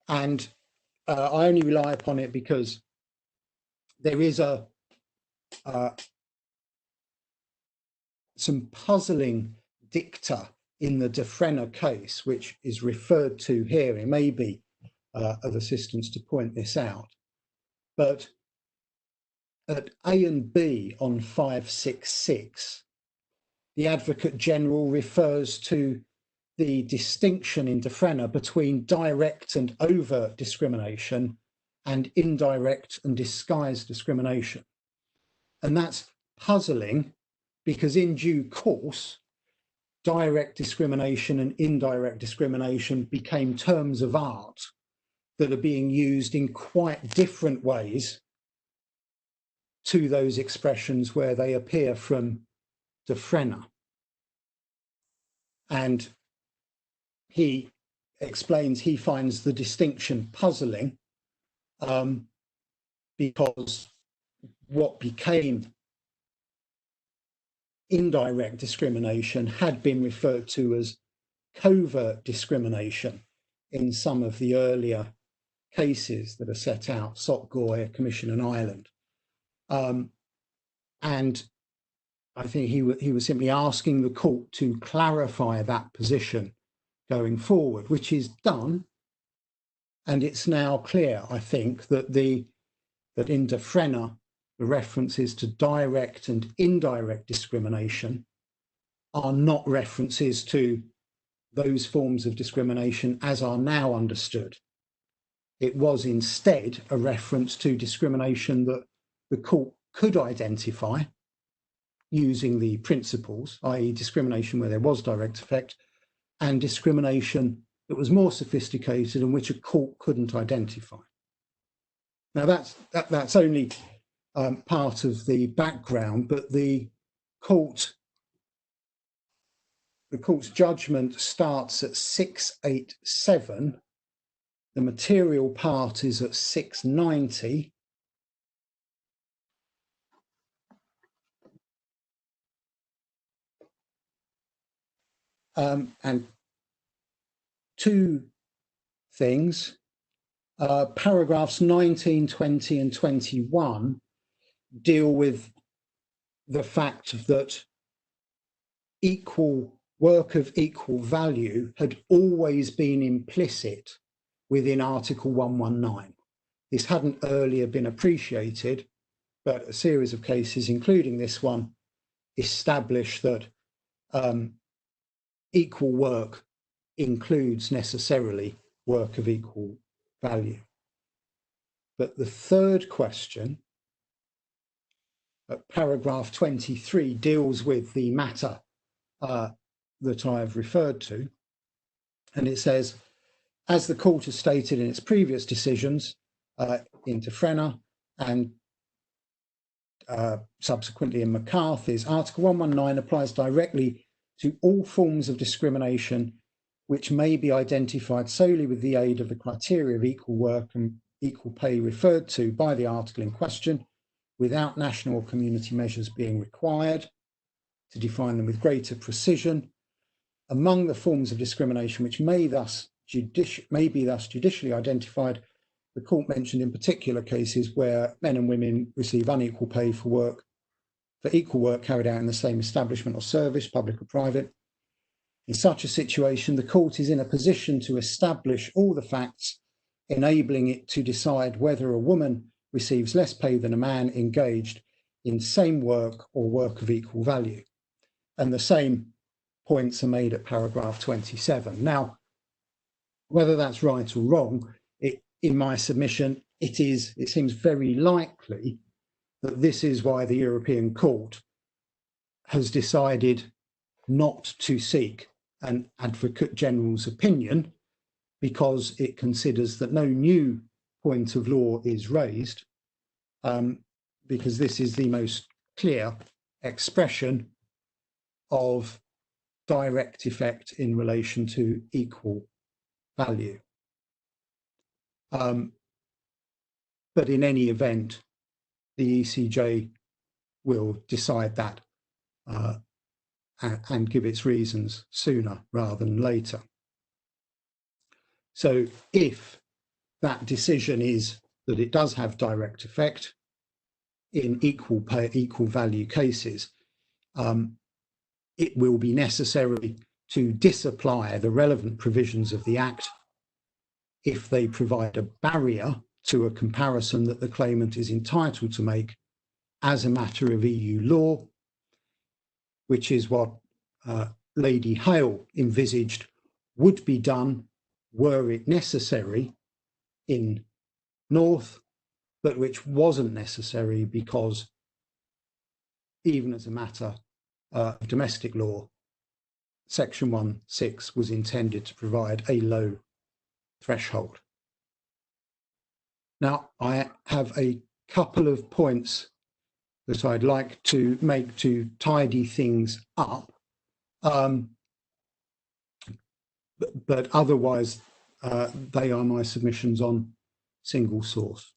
And I only rely upon it because there is some puzzling dicta in the Defrenna case, which is referred to here. It may be of assistance to point this out. But at A and B on 566, the Advocate General refers to the distinction in Defrenna between direct and overt discrimination and indirect and disguised discrimination. And that's puzzling because in due course, direct discrimination and indirect discrimination became terms of art that are being used in quite different ways to those expressions where they appear from Defrenna. And he explains he finds the distinction puzzling because what became indirect discrimination had been referred to as covert discrimination in some of the earlier cases that are set out, Sotgoy, Commission and Ireland. And I think he was simply asking the court to clarify that position going forward, which is done. And it's now clear, I think, that in Defrenna, the references to direct and indirect discrimination are not references to those forms of discrimination as are now understood. It was instead a reference to discrimination that the court could identify using the principles, i.e. discrimination where there was direct effect, and discrimination that was more sophisticated and which a court couldn't identify. Now that's only part of the background, but the court's judgment starts at 687. The material part is at 690. And two things, paragraphs 19, 20 and 21 deal with the fact that equal work of equal value had always been implicit within Article 119. This hadn't earlier been appreciated, but a series of cases, including this one, establish that equal work includes necessarily work of equal value. But the third question, paragraph 23, deals with the matter that I have referred to. And it says, as the court has stated in its previous decisions in Defrenna and subsequently in McCarthy's, Article 119 applies directly to all forms of discrimination which may be identified solely with the aid of the criteria of equal work and equal pay referred to by the article in question, without national or community measures being required to define them with greater precision. Among the forms of discrimination which may be thus judicially identified, the court mentioned in particular cases where men and women receive unequal pay for equal work carried out in the same establishment or service, public or private. In such a situation, the court is in a position to establish all the facts, enabling it to decide whether a woman receives less pay than a man engaged in same work or work of equal value. And the same points are made at paragraph 27. Now, whether that's right or wrong, in my submission, it seems very likely that this is why the European Court has decided not to seek an Advocate General's opinion, because it considers that no new point of law is raised, because this is the most clear expression of direct effect in relation to equal value. But in any event, the ECJ will decide that and give its reasons sooner rather than later. So if that decision is that it does have direct effect in equal pay, equal value cases, it will be necessary to disapply the relevant provisions of the Act if they provide a barrier to a comparison that the claimant is entitled to make as a matter of EU law, which is what Lady Hale envisaged would be done were it necessary in North, but which wasn't necessary because even as a matter of domestic law, Section 1(6) was intended to provide a low threshold. Now, I have a couple of points that I'd like to make to tidy things up, but otherwise they are my submissions on single source.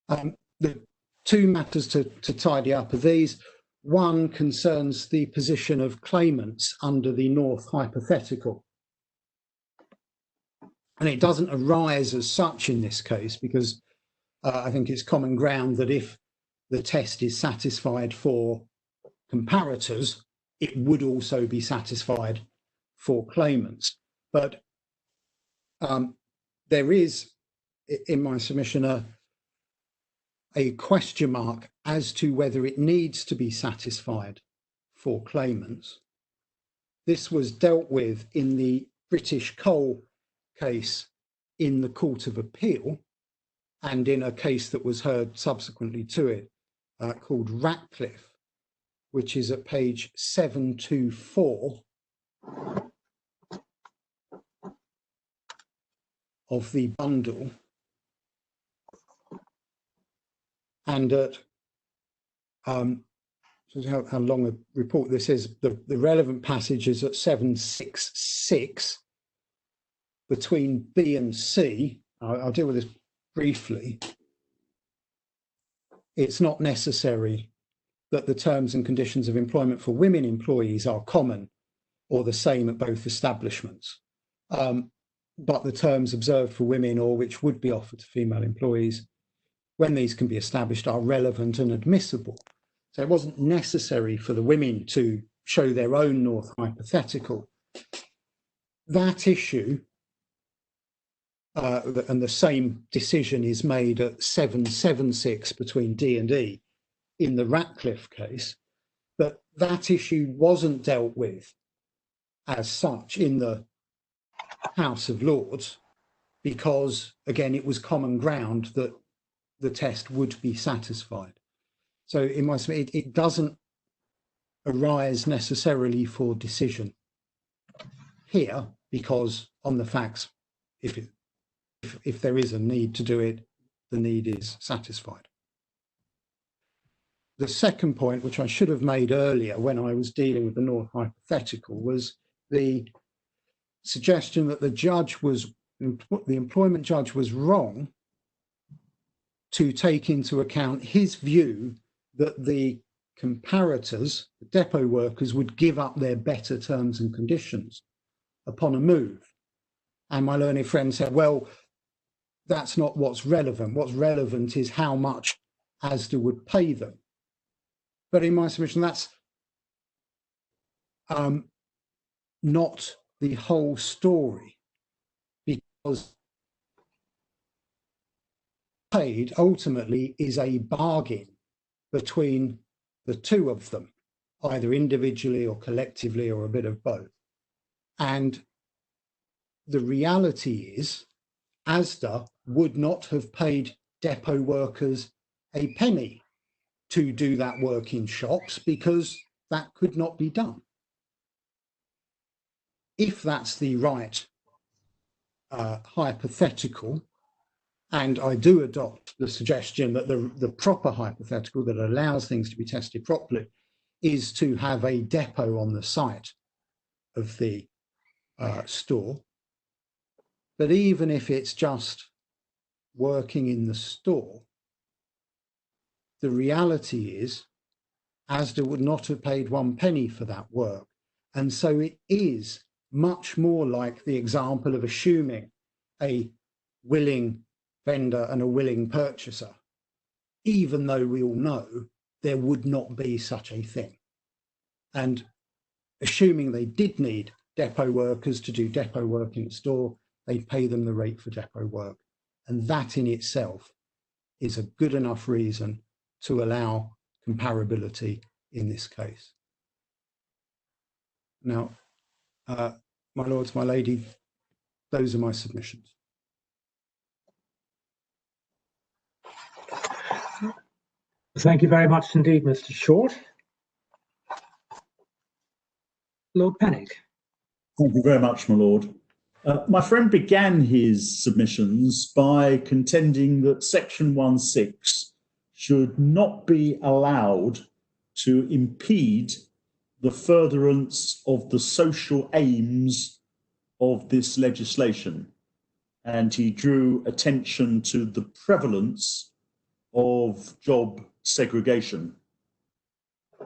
The two matters to tidy up are these. One concerns the position of claimants under the North hypothetical. And it doesn't arise as such in this case because I think it's common ground that if the test is satisfied for comparators, it would also be satisfied for claimants. But there is, in my submission, a question mark as to whether it needs to be satisfied for claimants. This was dealt with in the British Coal case in the Court of Appeal and in a case that was heard subsequently to it called Ratcliffe, which is at page 724 of the bundle. And at how long a report this is, the relevant passage is at 766 between B and C. I'll deal with this briefly. It's not necessary that the terms and conditions of employment for women employees are common or the same at both establishments, but the terms observed for women or which would be offered to female employees, when these can be established, are relevant and admissible. So it wasn't necessary for the women to show their own North hypothetical. That issue, and the same decision is made at 776 between D and E in the Ratcliffe case, but that issue wasn't dealt with as such in the House of Lords because, again, it was common ground that the test would be satisfied. So in my opinion, it doesn't arise necessarily for decision here because on the facts, if there is a need to do it, the need is satisfied. The second point, which I should have made earlier when I was dealing with the North hypothetical, was the suggestion that the employment judge was wrong to take into account his view that the comparators, the depot workers, would give up their better terms and conditions upon a move. And my learned friend said, well, that's not what's relevant. What's relevant is how much Asda would pay them. But in my submission, that's not the whole story, because paid ultimately is a bargain between the two of them, either individually or collectively or a bit of both. And the reality is Asda would not have paid depot workers a penny to do that work in shops because that could not be done. if that's the right hypothetical, and I do adopt the suggestion that the proper hypothetical that allows things to be tested properly is to have a depot on the site of the store. But even if it's just working in the store, the reality is Asda would not have paid 1 penny for that work. And so it is much more like the example of assuming a willing vendor and a willing purchaser, even though we all know there would not be such a thing. And assuming they did need depot workers to do depot work in the store, they'd pay them the rate for depot work. And that in itself is a good enough reason to allow comparability in this case. Now, my lords, my lady, those are my submissions. Thank you very much indeed, Mr. Short. Lord Pennick. Thank you very much, my lord. My friend began his submissions by contending that Section 1.6 should not be allowed to impede the furtherance of the social aims of this legislation. And he drew attention to the prevalence of job segregation.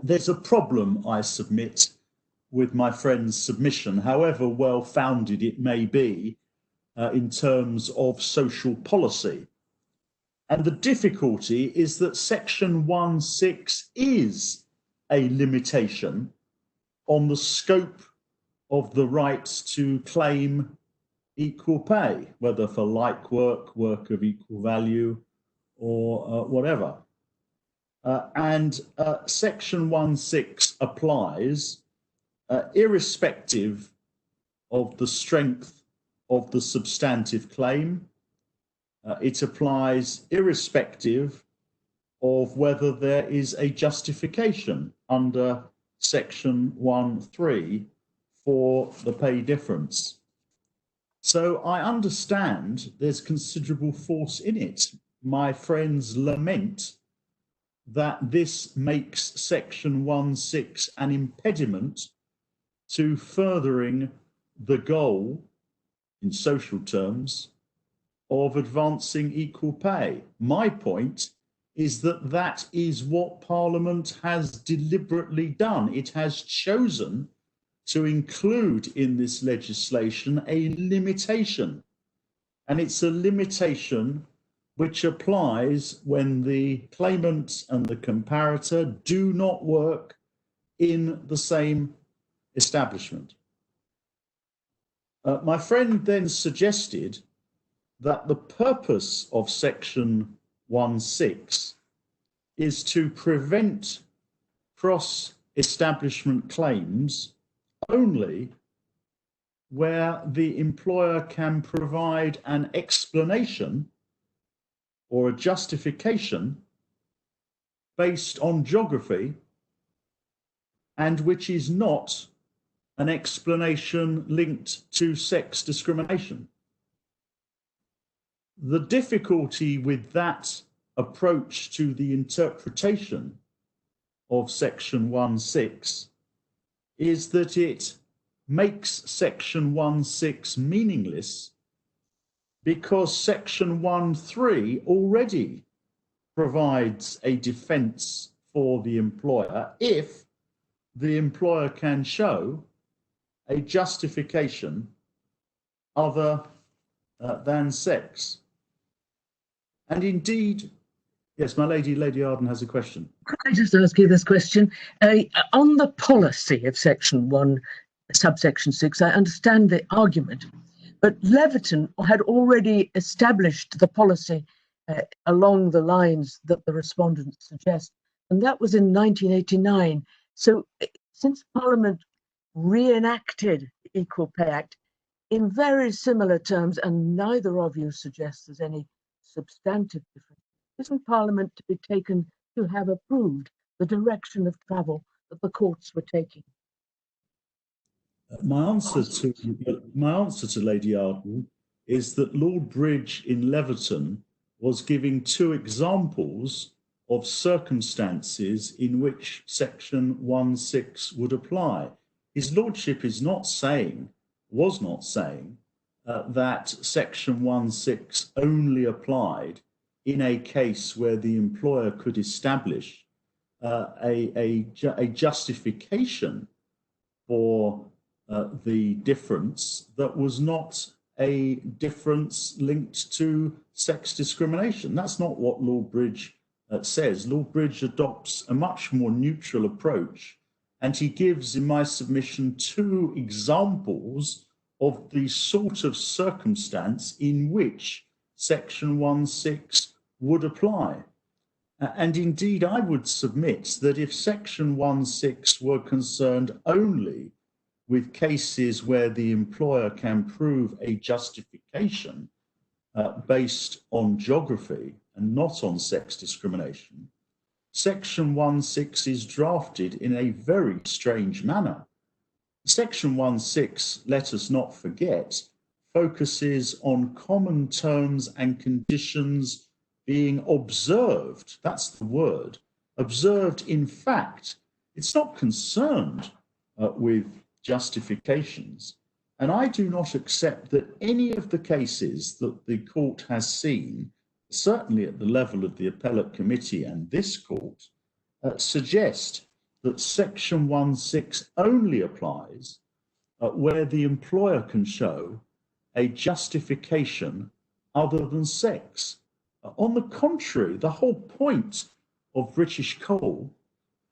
There's a problem, I submit, with my friend's submission, however well-founded it may be in terms of social policy. And the difficulty is that Section 1.6 is a limitation on the scope of the right to claim equal pay, whether for like work, work of equal value, or whatever. Section 1.6 applies irrespective of the strength of the substantive claim. It applies irrespective of whether there is a justification under Section 1.3 for the pay difference. So I understand there's considerable force in it. My friends lament that this makes Section 1.6 an impediment to furthering the goal, in social terms, of advancing equal pay. My point is that that is what Parliament has deliberately done. It has chosen to include in this legislation a limitation. And it's a limitation which applies when the claimant and the comparator do not work in the same establishment. My friend then suggested that the purpose of Section 1.6 is to prevent cross-establishment claims only where the employer can provide an explanation or a justification based on geography and which is not an explanation linked to sex discrimination. The difficulty with that approach to the interpretation of Section 1.6 is that it makes Section 1.6 meaningless because Section 1.3 already provides a defence for the employer if the employer can show a justification other than sex. And indeed, yes, my lady, Lady Arden has a question. Could I just ask you this question? On the policy of Section 1, subsection 6, I understand the argument, but Leviton had already established the policy along the lines that the respondents suggest, and that was in 1989. So since Parliament reenacted the Equal Pay Act in very similar terms, and neither of you suggests there's any substantive difference, isn't Parliament to be taken to have approved the direction of travel that the courts were taking? My answer to Lady Arden is that Lord Bridge in Leverton was giving two examples of circumstances in which Section 1.6 would apply. His Lordship is not saying, was not saying, that Section 1.6 only applied in a case where the employer could establish a justification for the difference that was not a difference linked to sex discrimination. That's not what Lord Bridge says. Lord Bridge adopts a much more neutral approach, and he gives, in my submission, two examples of the sort of circumstance in which Section 1.6 would apply. And indeed, I would submit that if Section 1.6 were concerned only with cases where the employer can prove a justification based on geography and not on sex discrimination, Section 1.6 is drafted in a very strange manner. Section 1.6, let us not forget, focuses on common terms and conditions being observed. That's the word. Observed in fact. It's not concerned with justifications. And I do not accept that any of the cases that the court has seen, certainly at the level of the appellate committee and this court, suggest that Section 1.6 only applies where the employer can show a justification other than sex. On the contrary, the whole point of British Coal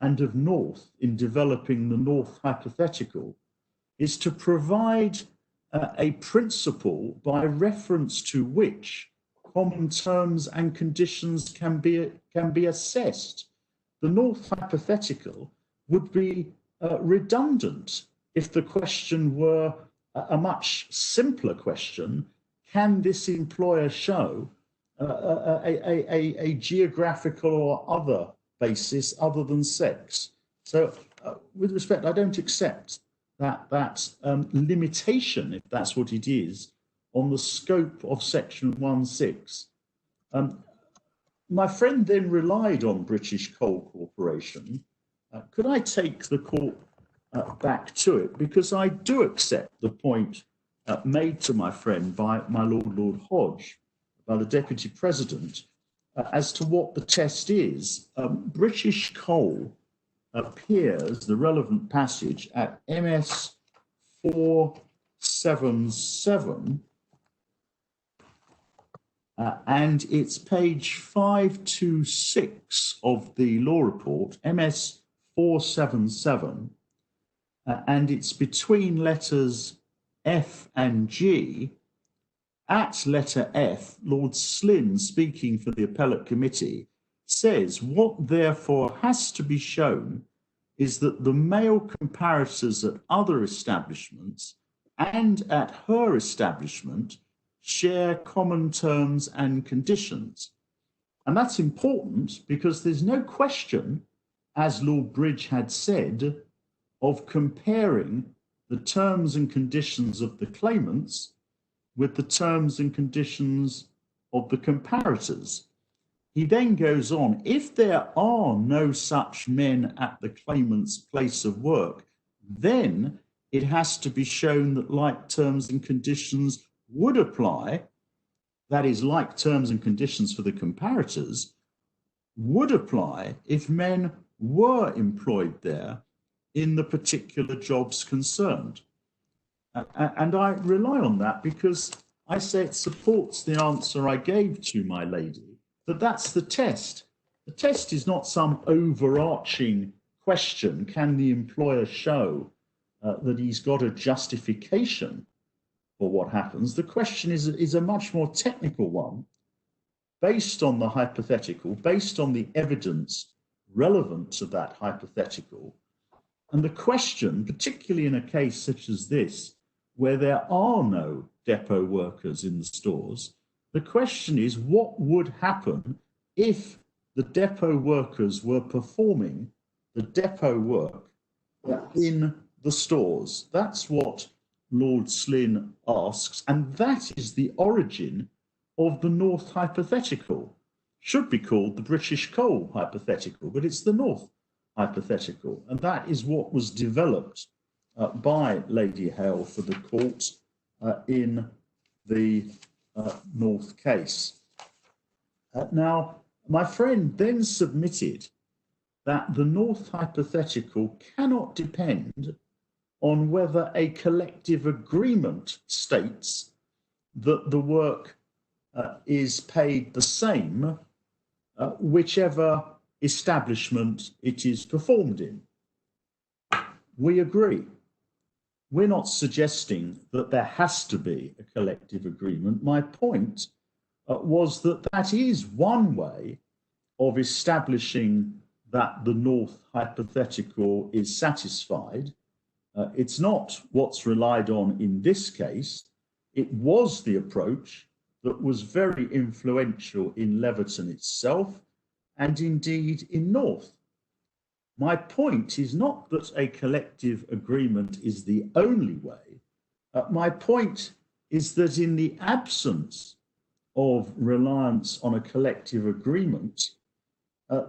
and of North in developing the North hypothetical is to provide a principle by reference to which common terms and conditions can be assessed. The North hypothetical would be redundant if the question were a much simpler question: can this employer show a geographical or other basis other than sex? So with respect, I don't accept that limitation, if that's what it is, on the scope of Section 1.6. My friend then relied on British Coal Corporation. Could I take the court back to it? Because I do accept the point made to my friend by my Lord Hodge, by the Deputy President, as to what the test is. British Coal appears, the relevant passage, at MS 477, and it's page 526 of the law report, MS 477, and it's between letters F and G. At letter F, Lord Slynn, speaking for the appellate committee, says what therefore has to be shown is that the male comparators at other establishments and at her establishment share common terms and conditions. And that's important because there's no question, as Lord Bridge had said, of comparing the terms and conditions of the claimants with the terms and conditions of the comparators. He then goes on, if there are no such men at the claimant's place of work, then it has to be shown that like terms and conditions would apply, that is, like terms and conditions for the comparators would apply if men were employed there in the particular jobs concerned. And I rely on that because I say it supports the answer I gave to my lady, that that's the test. The test is not some overarching question, can the employer show that he's got a justification for what happens? The question is a much more technical one, based on the hypothetical, based on the evidence relevant to that hypothetical. And the question, particularly in a case such as this, where there are no depot workers in the stores, the question is what would happen if the depot workers were performing the depot work in the stores? That's what Lord Slynn asks, and that is the origin of the North hypothetical. Should be called the British coal hypothetical, but it's the North hypothetical, and that is what was developed by Lady Hale for the court in the North case. Now, my friend then submitted that the North hypothetical cannot depend on whether a collective agreement states that the work is paid the same whichever establishment it is performed in. We agree. We're not suggesting that there has to be a collective agreement. My point was that that is one way of establishing that the North hypothetical is satisfied. It's not what's relied on in this case. It was the approach that was very influential in Leverton itself, and indeed in North. My point is not that a collective agreement is the only way. My point is that in the absence of reliance on a collective agreement,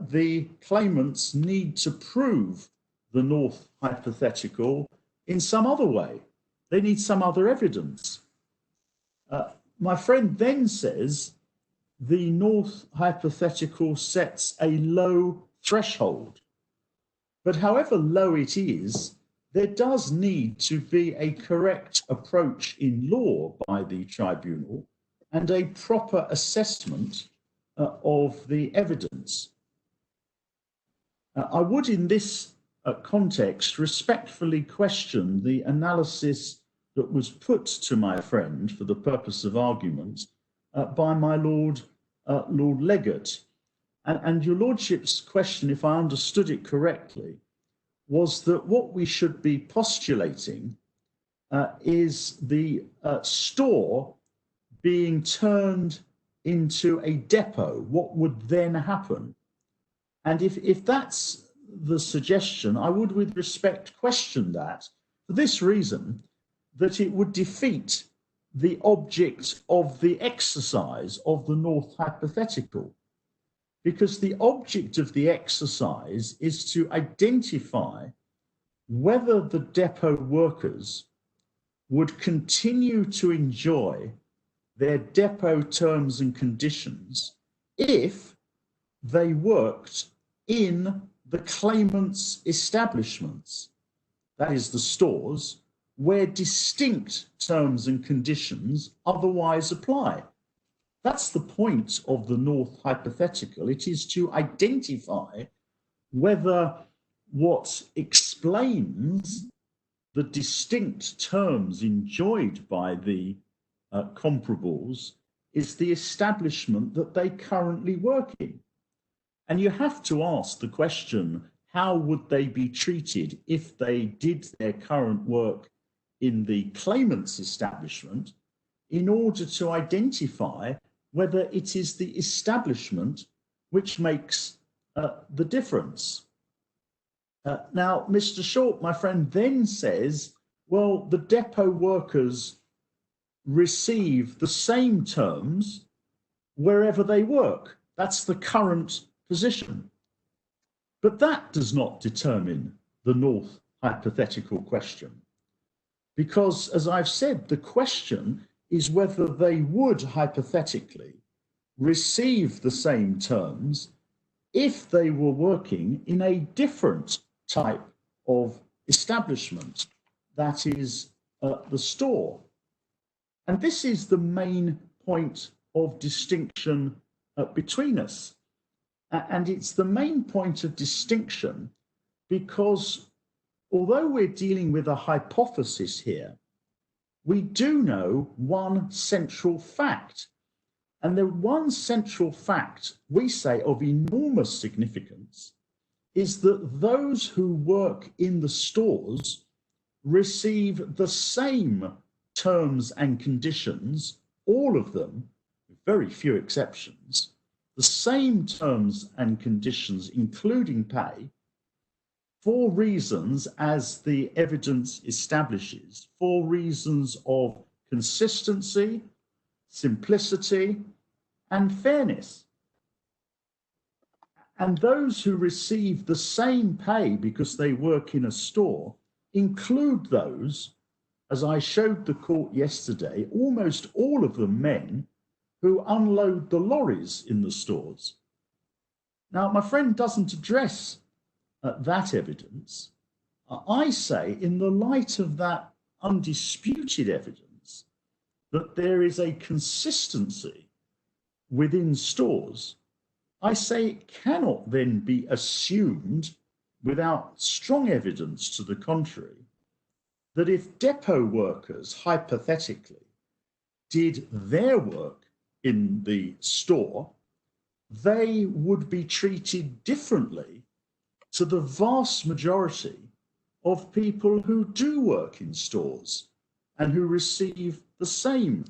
the claimants need to prove the North hypothetical in some other way. They need some other evidence. My friend then says the North hypothetical sets a low threshold. But however low it is, there does need to be a correct approach in law by the tribunal and a proper assessment of the evidence. I would, in this context, respectfully question the analysis that was put to my friend for the purpose of argument by my Lord Legate. And your Lordship's question, if I understood it correctly, was that what we should be postulating is the store being turned into a depot. What would then happen? And if that's the suggestion, I would with respect question that for this reason, that it would defeat the object of the exercise of the North hypothetical. Because the object of the exercise is to identify whether the depot workers would continue to enjoy their depot terms and conditions if they worked in the claimant's establishments, that is the stores, where distinct terms and conditions otherwise apply. That's the point of the North hypothetical. It is to identify whether what explains the distinct terms enjoyed by the comparables is the establishment that they currently work in. And you have to ask the question, how would they be treated if they did their current work in the claimant's establishment in order to identify whether it is the establishment which makes the difference. Now, Mr. Short, my friend, then says, well, the depot workers receive the same terms wherever they work. That's the current position. But that does not determine the North hypothetical question. Because, as I've said, the question is whether they would hypothetically receive the same terms if they were working in a different type of establishment, that is the store. And this is the main point of distinction between us. And it's the main point of distinction because although we're dealing with a hypothesis here, we do know one central fact. And the one central fact we say of enormous significance is that those who work in the stores receive the same terms and conditions, all of them, with very few exceptions, the same terms and conditions, including pay, for reasons, as the evidence establishes, for reasons of consistency, simplicity, and fairness. And those who receive the same pay because they work in a store include those, as I showed the court yesterday, almost all of them men, who unload the lorries in the stores. Now, my friend doesn't address that evidence. I say, in the light of that undisputed evidence, that there is a consistency within stores, I say it cannot then be assumed, without strong evidence to the contrary, that if depot workers hypothetically did their work in the store, they would be treated differently to the vast majority of people who do work in stores and who receive the same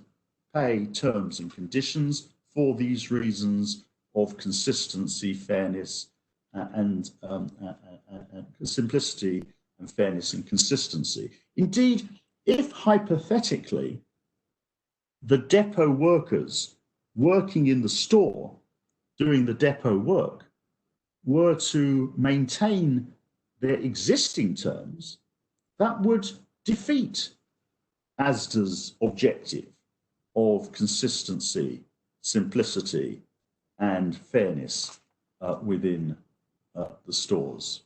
pay terms and conditions for these reasons of consistency, fairness, and simplicity, and fairness and consistency. Indeed, if hypothetically the depot workers working in the store doing the depot work were to maintain their existing terms, that would defeat Asda's objective of consistency, simplicity, and fairness within the stores.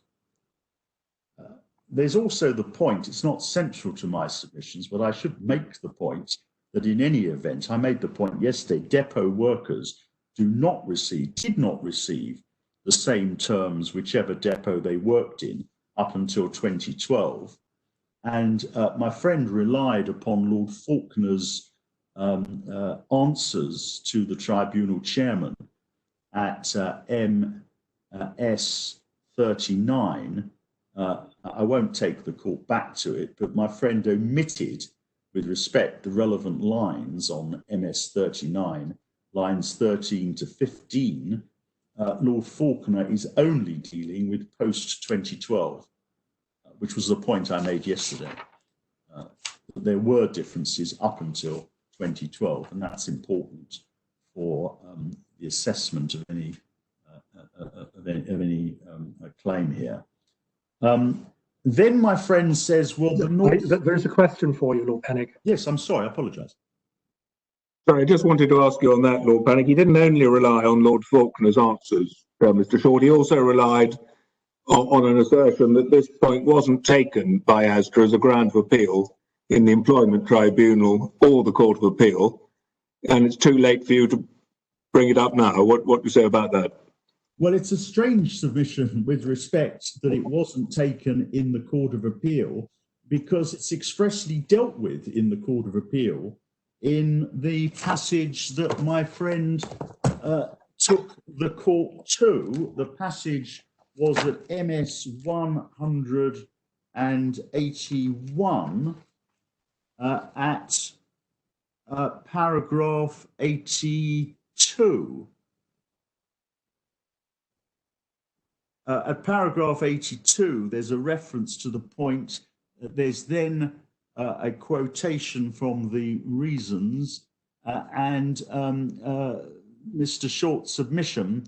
There's also the point, it's not central to my submissions, but I should make the point that in any event, I made the point yesterday, depot workers did not receive the same terms whichever depot they worked in up until 2012. And my friend relied upon Lord Faulkner's answers to the tribunal chairman at MS 39. I won't take the court back to it, but my friend omitted, with respect, the relevant lines on MS 39, lines 13 to 15. Lord Faulkner is only dealing with post-2012, which was the point I made yesterday. There were differences up until 2012, and that's important for the assessment of any claim here. Then my friend says, well, there's a question for you, Lord Pennick. Yes, I'm sorry, I apologise. Sorry, I just wanted to ask you on that, Lord Pennick. He didn't only rely on Lord Faulkner's answers, Mr. Short. He also relied on an assertion that this point wasn't taken by Asda as a ground of appeal in the Employment Tribunal or the Court of Appeal, and it's too late for you to bring it up now. What do you say about that? Well, it's a strange submission with respect that it wasn't taken in the Court of Appeal, because it's expressly dealt with in the Court of Appeal in the passage that my friend took the court to. The passage was at MS 181 at paragraph 82. At paragraph 82, there's a reference to the point that there's then a quotation from the reasons and Mr. Short's submission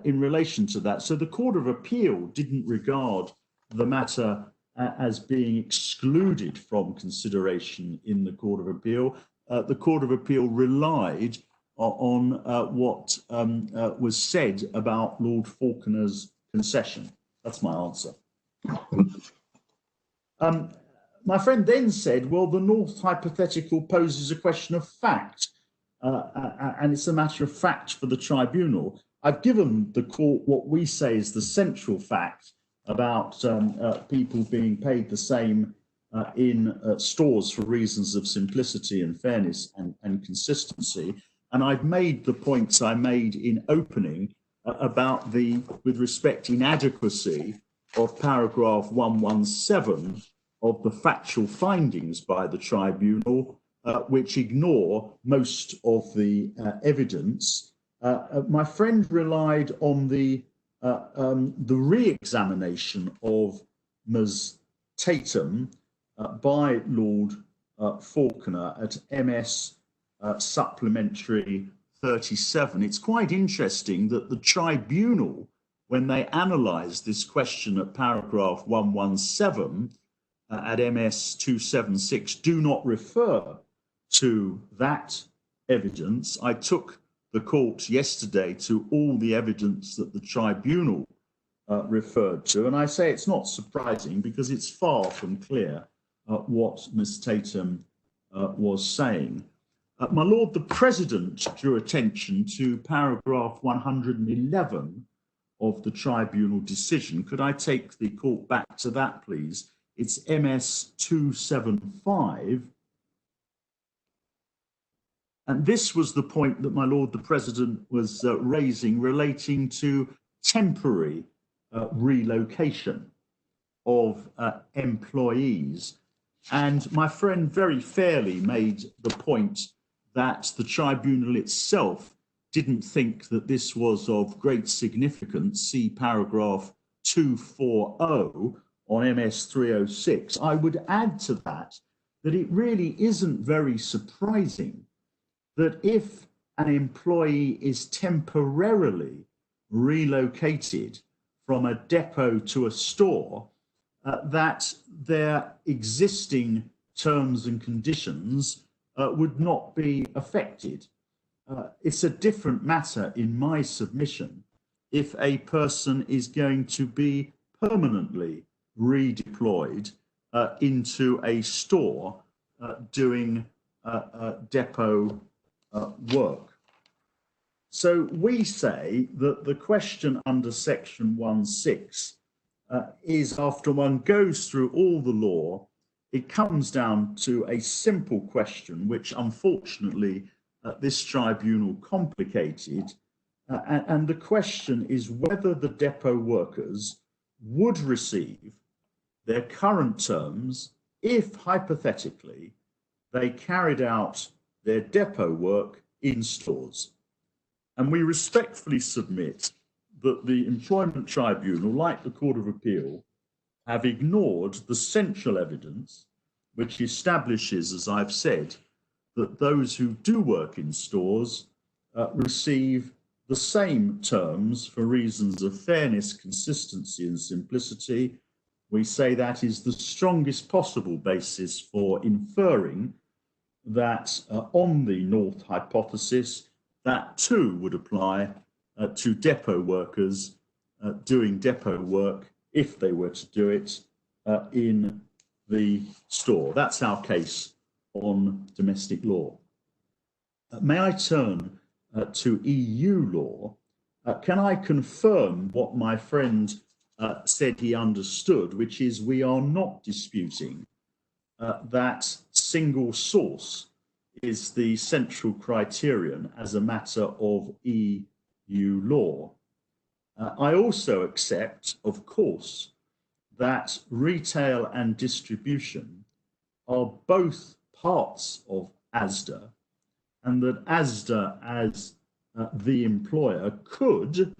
in relation to that. So the Court of Appeal didn't regard the matter as being excluded from consideration in the Court of Appeal. The Court of Appeal relied on what was said about Lord Faulkner's concession. That's my answer. My friend then said, well, the North hypothetical poses a question of fact, and it's a matter of fact for the tribunal. I've given the court what we say is the central fact about people being paid the same in stores for reasons of simplicity and fairness and consistency. And I've made the points I made in opening about the, with respect, inadequacy of paragraph 117 of the factual findings by the tribunal, which ignore most of the evidence. My friend relied on the the re-examination of Ms. Tatum by Lord Faulkner at MS Supplementary 37. It's quite interesting that the tribunal, when they analysed this question at paragraph 117 at MS 276, do not refer to that evidence. I took the court yesterday to all the evidence that the tribunal referred to, and I say it's not surprising because it's far from clear what Ms. Tatum was saying. My Lord, the President drew attention to paragraph 111 of the tribunal decision. Could I take the court back to that, please? It's MS 275. And this was the point that my Lord, the President was raising relating to temporary relocation of employees. And my friend very fairly made the point that the tribunal itself didn't think that this was of great significance. See paragraph 240 on MS 306. I would add to that that it really isn't very surprising that if an employee is temporarily relocated from a depot to a store, that their existing terms and conditions would not be affected. It's a different matter in my submission if a person is going to be permanently redeployed into a store doing depot work. So we say that the question under section 1.6 is, after one goes through all the law, it comes down to a simple question, which unfortunately this tribunal complicated. And the question is whether the depot workers would receive their current terms if, hypothetically, they carried out their depot work in stores. And we respectfully submit that the Employment Tribunal, like the Court of Appeal, have ignored the central evidence which establishes, as I've said, that those who do work in stores receive the same terms for reasons of fairness, consistency and simplicity. We say that is the strongest possible basis for inferring that on the North hypothesis, that too would apply to depot workers doing depot work if they were to do it in the store. That's our case on domestic law. May I turn to EU law? Can I confirm what my friend said he understood, which is we are not disputing that single source is the central criterion as a matter of EU law. I also accept, of course, that retail and distribution are both parts of Asda, and that Asda, as the employer, could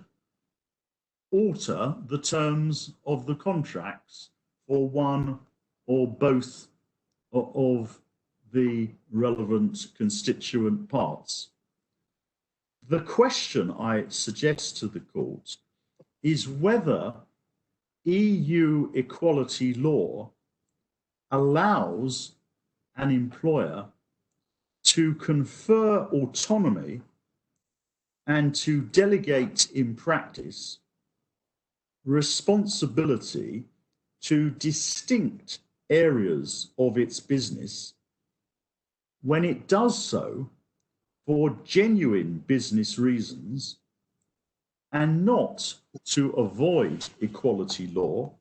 alter the terms of the contracts for one or both of the relevant constituent parts. The question I suggest to the court is whether EU equality law allows an employer to confer autonomy and to delegate in practice responsibility to distinct areas of its business when it does so for genuine business reasons and not to avoid equality law,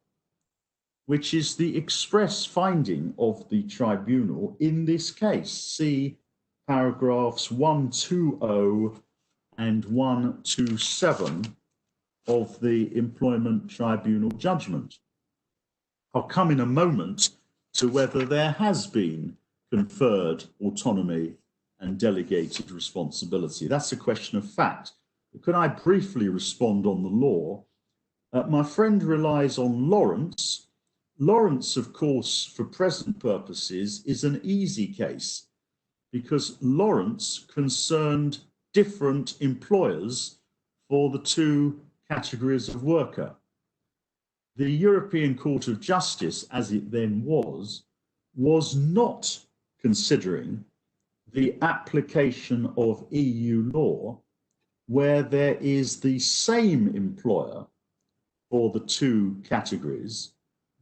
which is the express finding of the tribunal in this case. See paragraphs 120 and 127 of the Employment Tribunal judgment. I'll come in a moment to whether there has been conferred autonomy and delegated responsibility. That's a question of fact. Could I briefly respond on the law? My friend relies on Lawrence. Lawrence, of course, for present purposes, is an easy case because Lawrence concerned different employers for the two categories of worker. The European Court of Justice, as it then was not considering the application of EU law where there is the same employer for the two categories,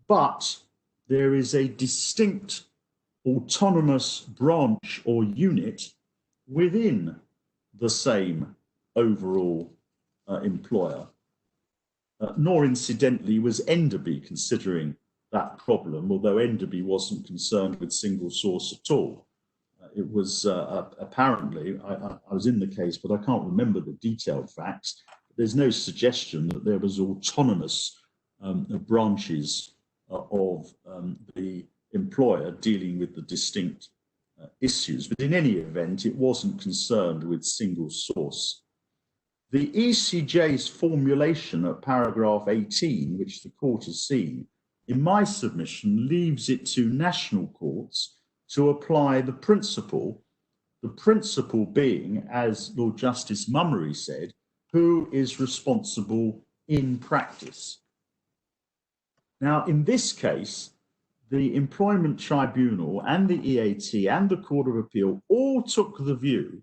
but there is a distinct autonomous branch or unit within the same overall employer. Nor incidentally was Enderby considering that problem, although Enderby wasn't concerned with single source at all. It was apparently, I was in the case, but I can't remember the detailed facts. There's no suggestion that there was autonomous branches of the employer dealing with the distinct issues. But in any event, it wasn't concerned with single source. The ECJ's formulation at paragraph 18, which the court has seen, in my submission, leaves it to national courts to apply the principle being, as Lord Justice Mummery said, who is responsible in practice. Now, in this case, the Employment Tribunal and the EAT and the Court of Appeal all took the view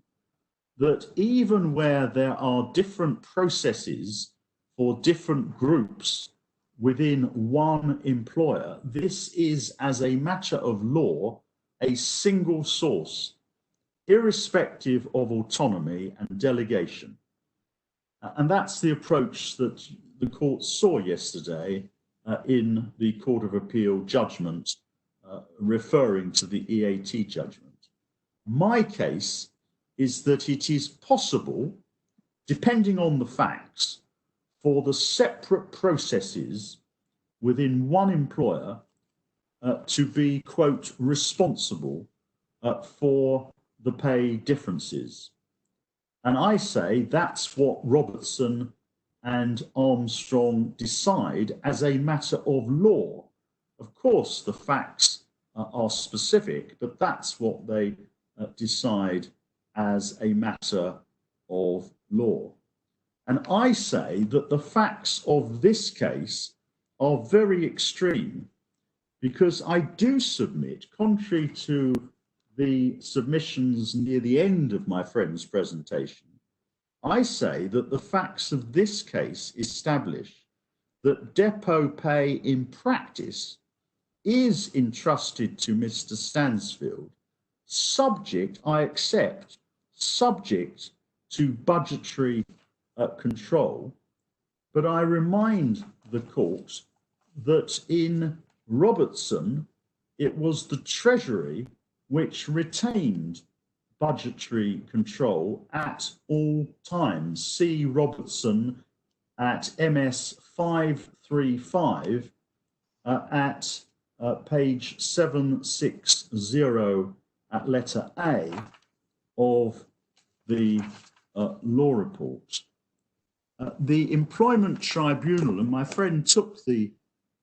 that even where there are different processes for different groups within one employer, this is, as a matter of law, a single source, irrespective of autonomy and delegation. And that's the approach that the court saw yesterday in the Court of Appeal judgment referring to the EAT judgment. My case is that it is possible, depending on the facts, for the separate processes within one employer to be, quote, responsible for the pay differences. And I say that's what Robertson and Armstrong decide as a matter of law. Of course, the facts are specific, but that's what they decide as a matter of law. And I say that the facts of this case are very extreme, because I do submit, contrary to the submissions near the end of my friend's presentation, I say that the facts of this case establish that depot pay in practice is entrusted to Mr. Stansfield, subject, I accept, subject to budgetary control. But I remind the court that in Robertson, it was the Treasury which retained budgetary control at all times. See Robertson at MS 535 at page 760 at letter A of the law report. The Employment Tribunal, and my friend took the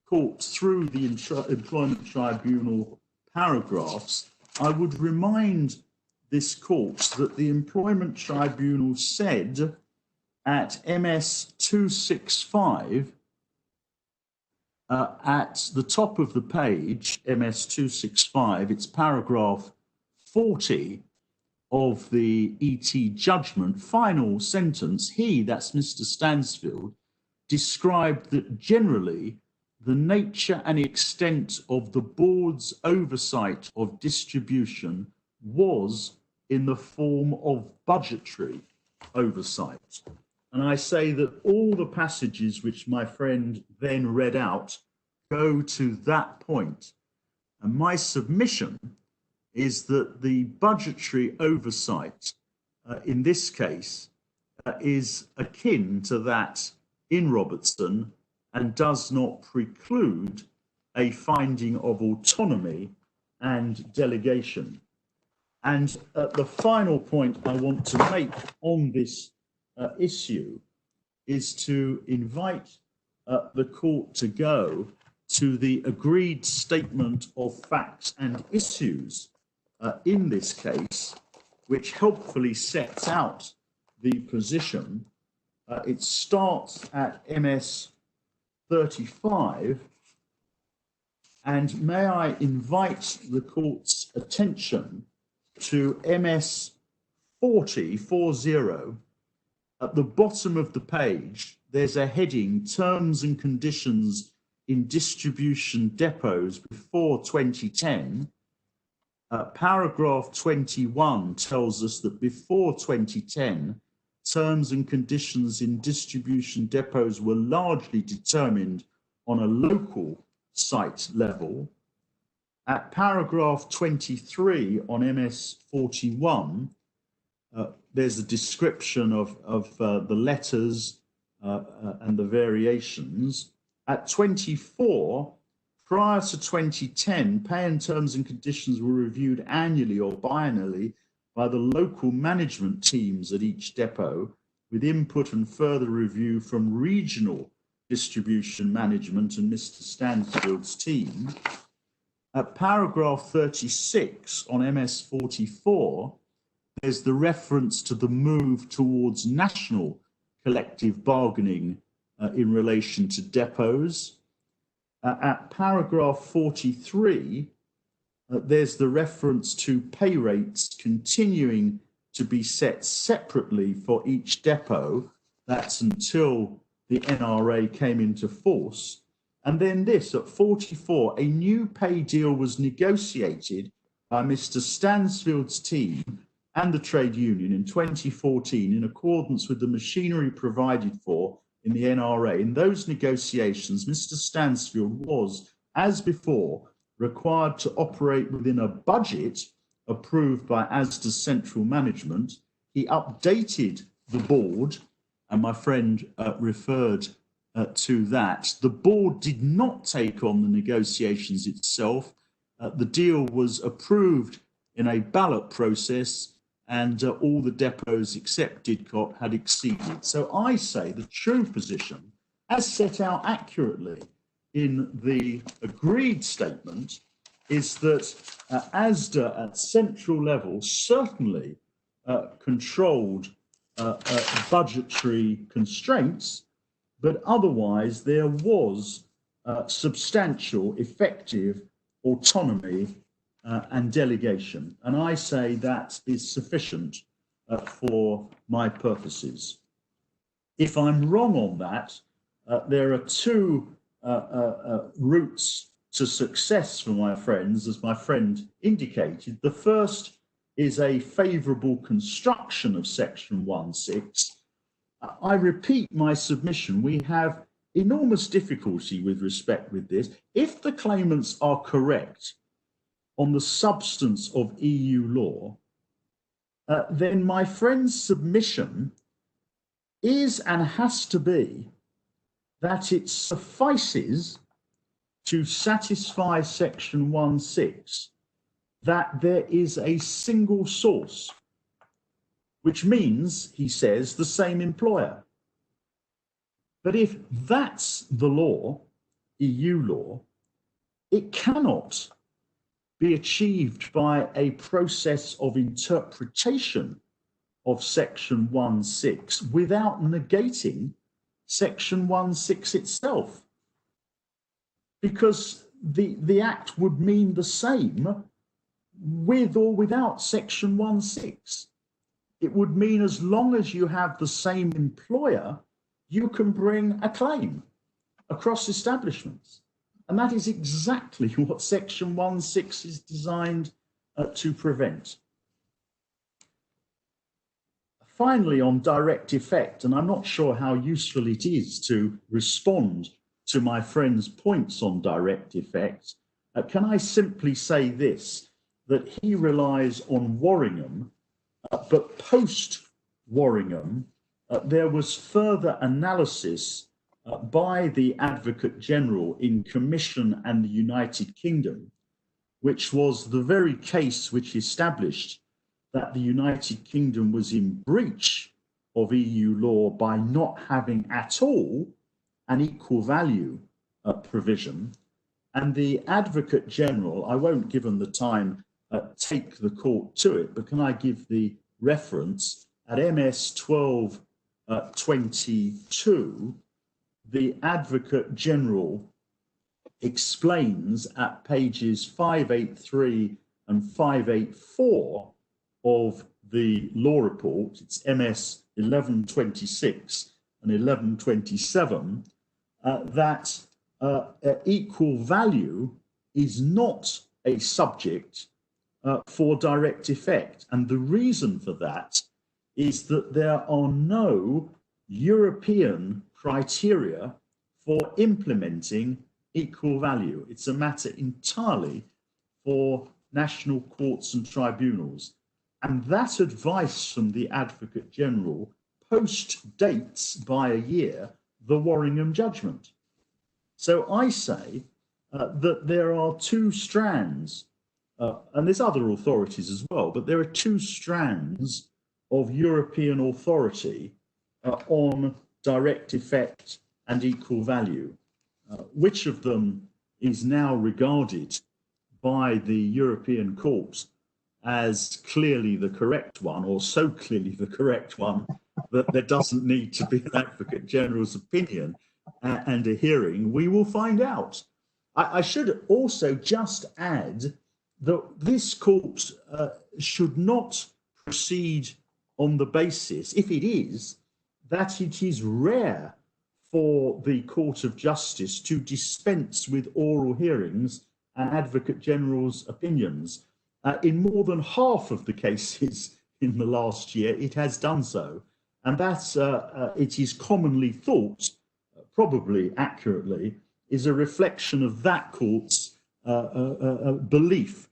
court through the Employment Tribunal paragraphs, I would remind this court that the Employment Tribunal said at MS 265, at the top of the page, MS 265, it's paragraph 40 of the ET judgment, final sentence, he, that's Mr. Stansfield, described that generally the nature and extent of the board's oversight of distribution was in the form of budgetary oversight. And I say that all the passages which my friend then read out go to that point. And my submission is that the budgetary oversight in this case is akin to that in Robertson and does not preclude a finding of autonomy and delegation. And the final point I want to make on this issue is to invite the court to go to the agreed statement of facts and issues in this case, which helpfully sets out the position. It starts at MS 35, and may I invite the court's attention to MS 40. At the bottom of the page, there's a heading, Terms and Conditions in Distribution Depots before 2010. Paragraph 21 tells us that before 2010, terms and conditions in distribution depots were largely determined on a local site level. At paragraph 23 on MS 41, there's a description of the letters and the variations. At 24, prior to 2010, pay and terms and conditions were reviewed annually or biannually by the local management teams at each depot, with input and further review from regional distribution management and Mr. Stansfield's team. At paragraph 36 on MS 44, there's the reference to the move towards national collective bargaining in relation to depots. At paragraph 43, there's the reference to pay rates continuing to be set separately for each depot. That's until the NRA came into force. And then this, at 44, a new pay deal was negotiated by Mr. Stansfield's team and the trade union in 2014 in accordance with the machinery provided for in the NRA. In those negotiations, Mr. Stansfield was, as before, required to operate within a budget approved by Asda's central management. He updated the board, and my friend referred to that. The board did not take on the negotiations itself. The deal was approved in a ballot process, and all the depots except Didcot had exceeded. So I say the true position, as set out accurately in the agreed statement, is that Asda at central level certainly controlled budgetary constraints, but otherwise there was substantial, effective autonomy and delegation. And I say that is sufficient for my purposes. If I'm wrong on that, there are two routes to success for my friends, as my friend indicated. The first is a favourable construction of Section 1.6. I repeat my submission. We have enormous difficulty with respect with this. If the claimants are correct on the substance of EU law, then my friend's submission is and has to be that it suffices to satisfy Section 1.6 that there is a single source, which means, he says, the same employer. But if that's the law, EU law, it cannot be achieved by a process of interpretation of Section 1.6 without negating Section 1.6 itself, because the Act would mean the same with or without Section 1.6. It would mean as long as you have the same employer, you can bring a claim across establishments. And that is exactly what Section 1.6 is designed to prevent. Finally, on direct effect, and I'm not sure how useful it is to respond to my friend's points on direct effect, can I simply say this, that he relies on Warringham, but post-Warringham, there was further analysis by the Advocate General in Commission and the United Kingdom, which was the very case which established that the United Kingdom was in breach of EU law by not having at all an equal value provision. And the Advocate General, I won't, given the time, take the court to it, but can I give the reference at MS 1222, the Advocate General explains at pages 583 and 584 of the law report, it's MS 1126 and 1127, that equal value is not a subject for direct effect. And the reason for that is that there are no European criteria for implementing equal value. It's a matter entirely for national courts and tribunals. And that advice from the Advocate General post-dates by a year the Warringham judgment. So I say that there are two strands, and there's other authorities as well, but there are two strands of European authority on direct effect and equal value. Which of them is now regarded by the European court as clearly the correct one, or so clearly the correct one that there doesn't need to be an Advocate General's opinion and a hearing, we will find out. I should also just add that this court should not proceed on the basis, if it is, that it is rare for the Court of Justice to dispense with oral hearings and Advocate General's opinions. In more than half of the cases in the last year, it has done so. And that, it is commonly thought, probably accurately, is a reflection of that court's belief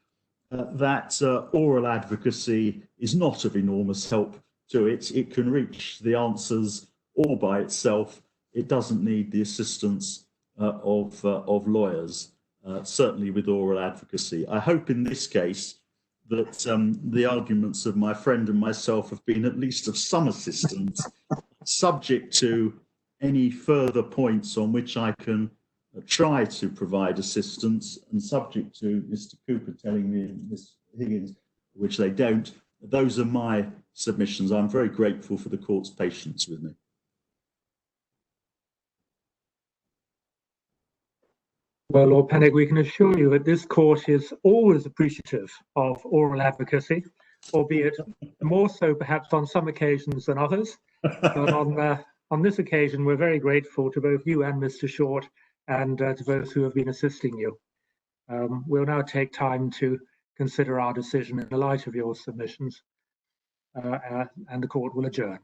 that oral advocacy is not of enormous help to it. It can reach the answers all by itself. It doesn't need the assistance of lawyers, certainly with oral advocacy. I hope in this case that the arguments of my friend and myself have been at least of some assistance, subject to any further points on which I can try to provide assistance, and subject to Mr. Cooper telling me and Ms. Higgins, which they don't. Those are my submissions. I'm very grateful for the court's patience with me. Well, Lord Pennig, we can assure you that this court is always appreciative of oral advocacy, albeit more so perhaps on some occasions than others. But on this occasion, we're very grateful to both you and Mr. Short, and to those who have been assisting you. We'll now take time to consider our decision in the light of your submissions, and the court will adjourn.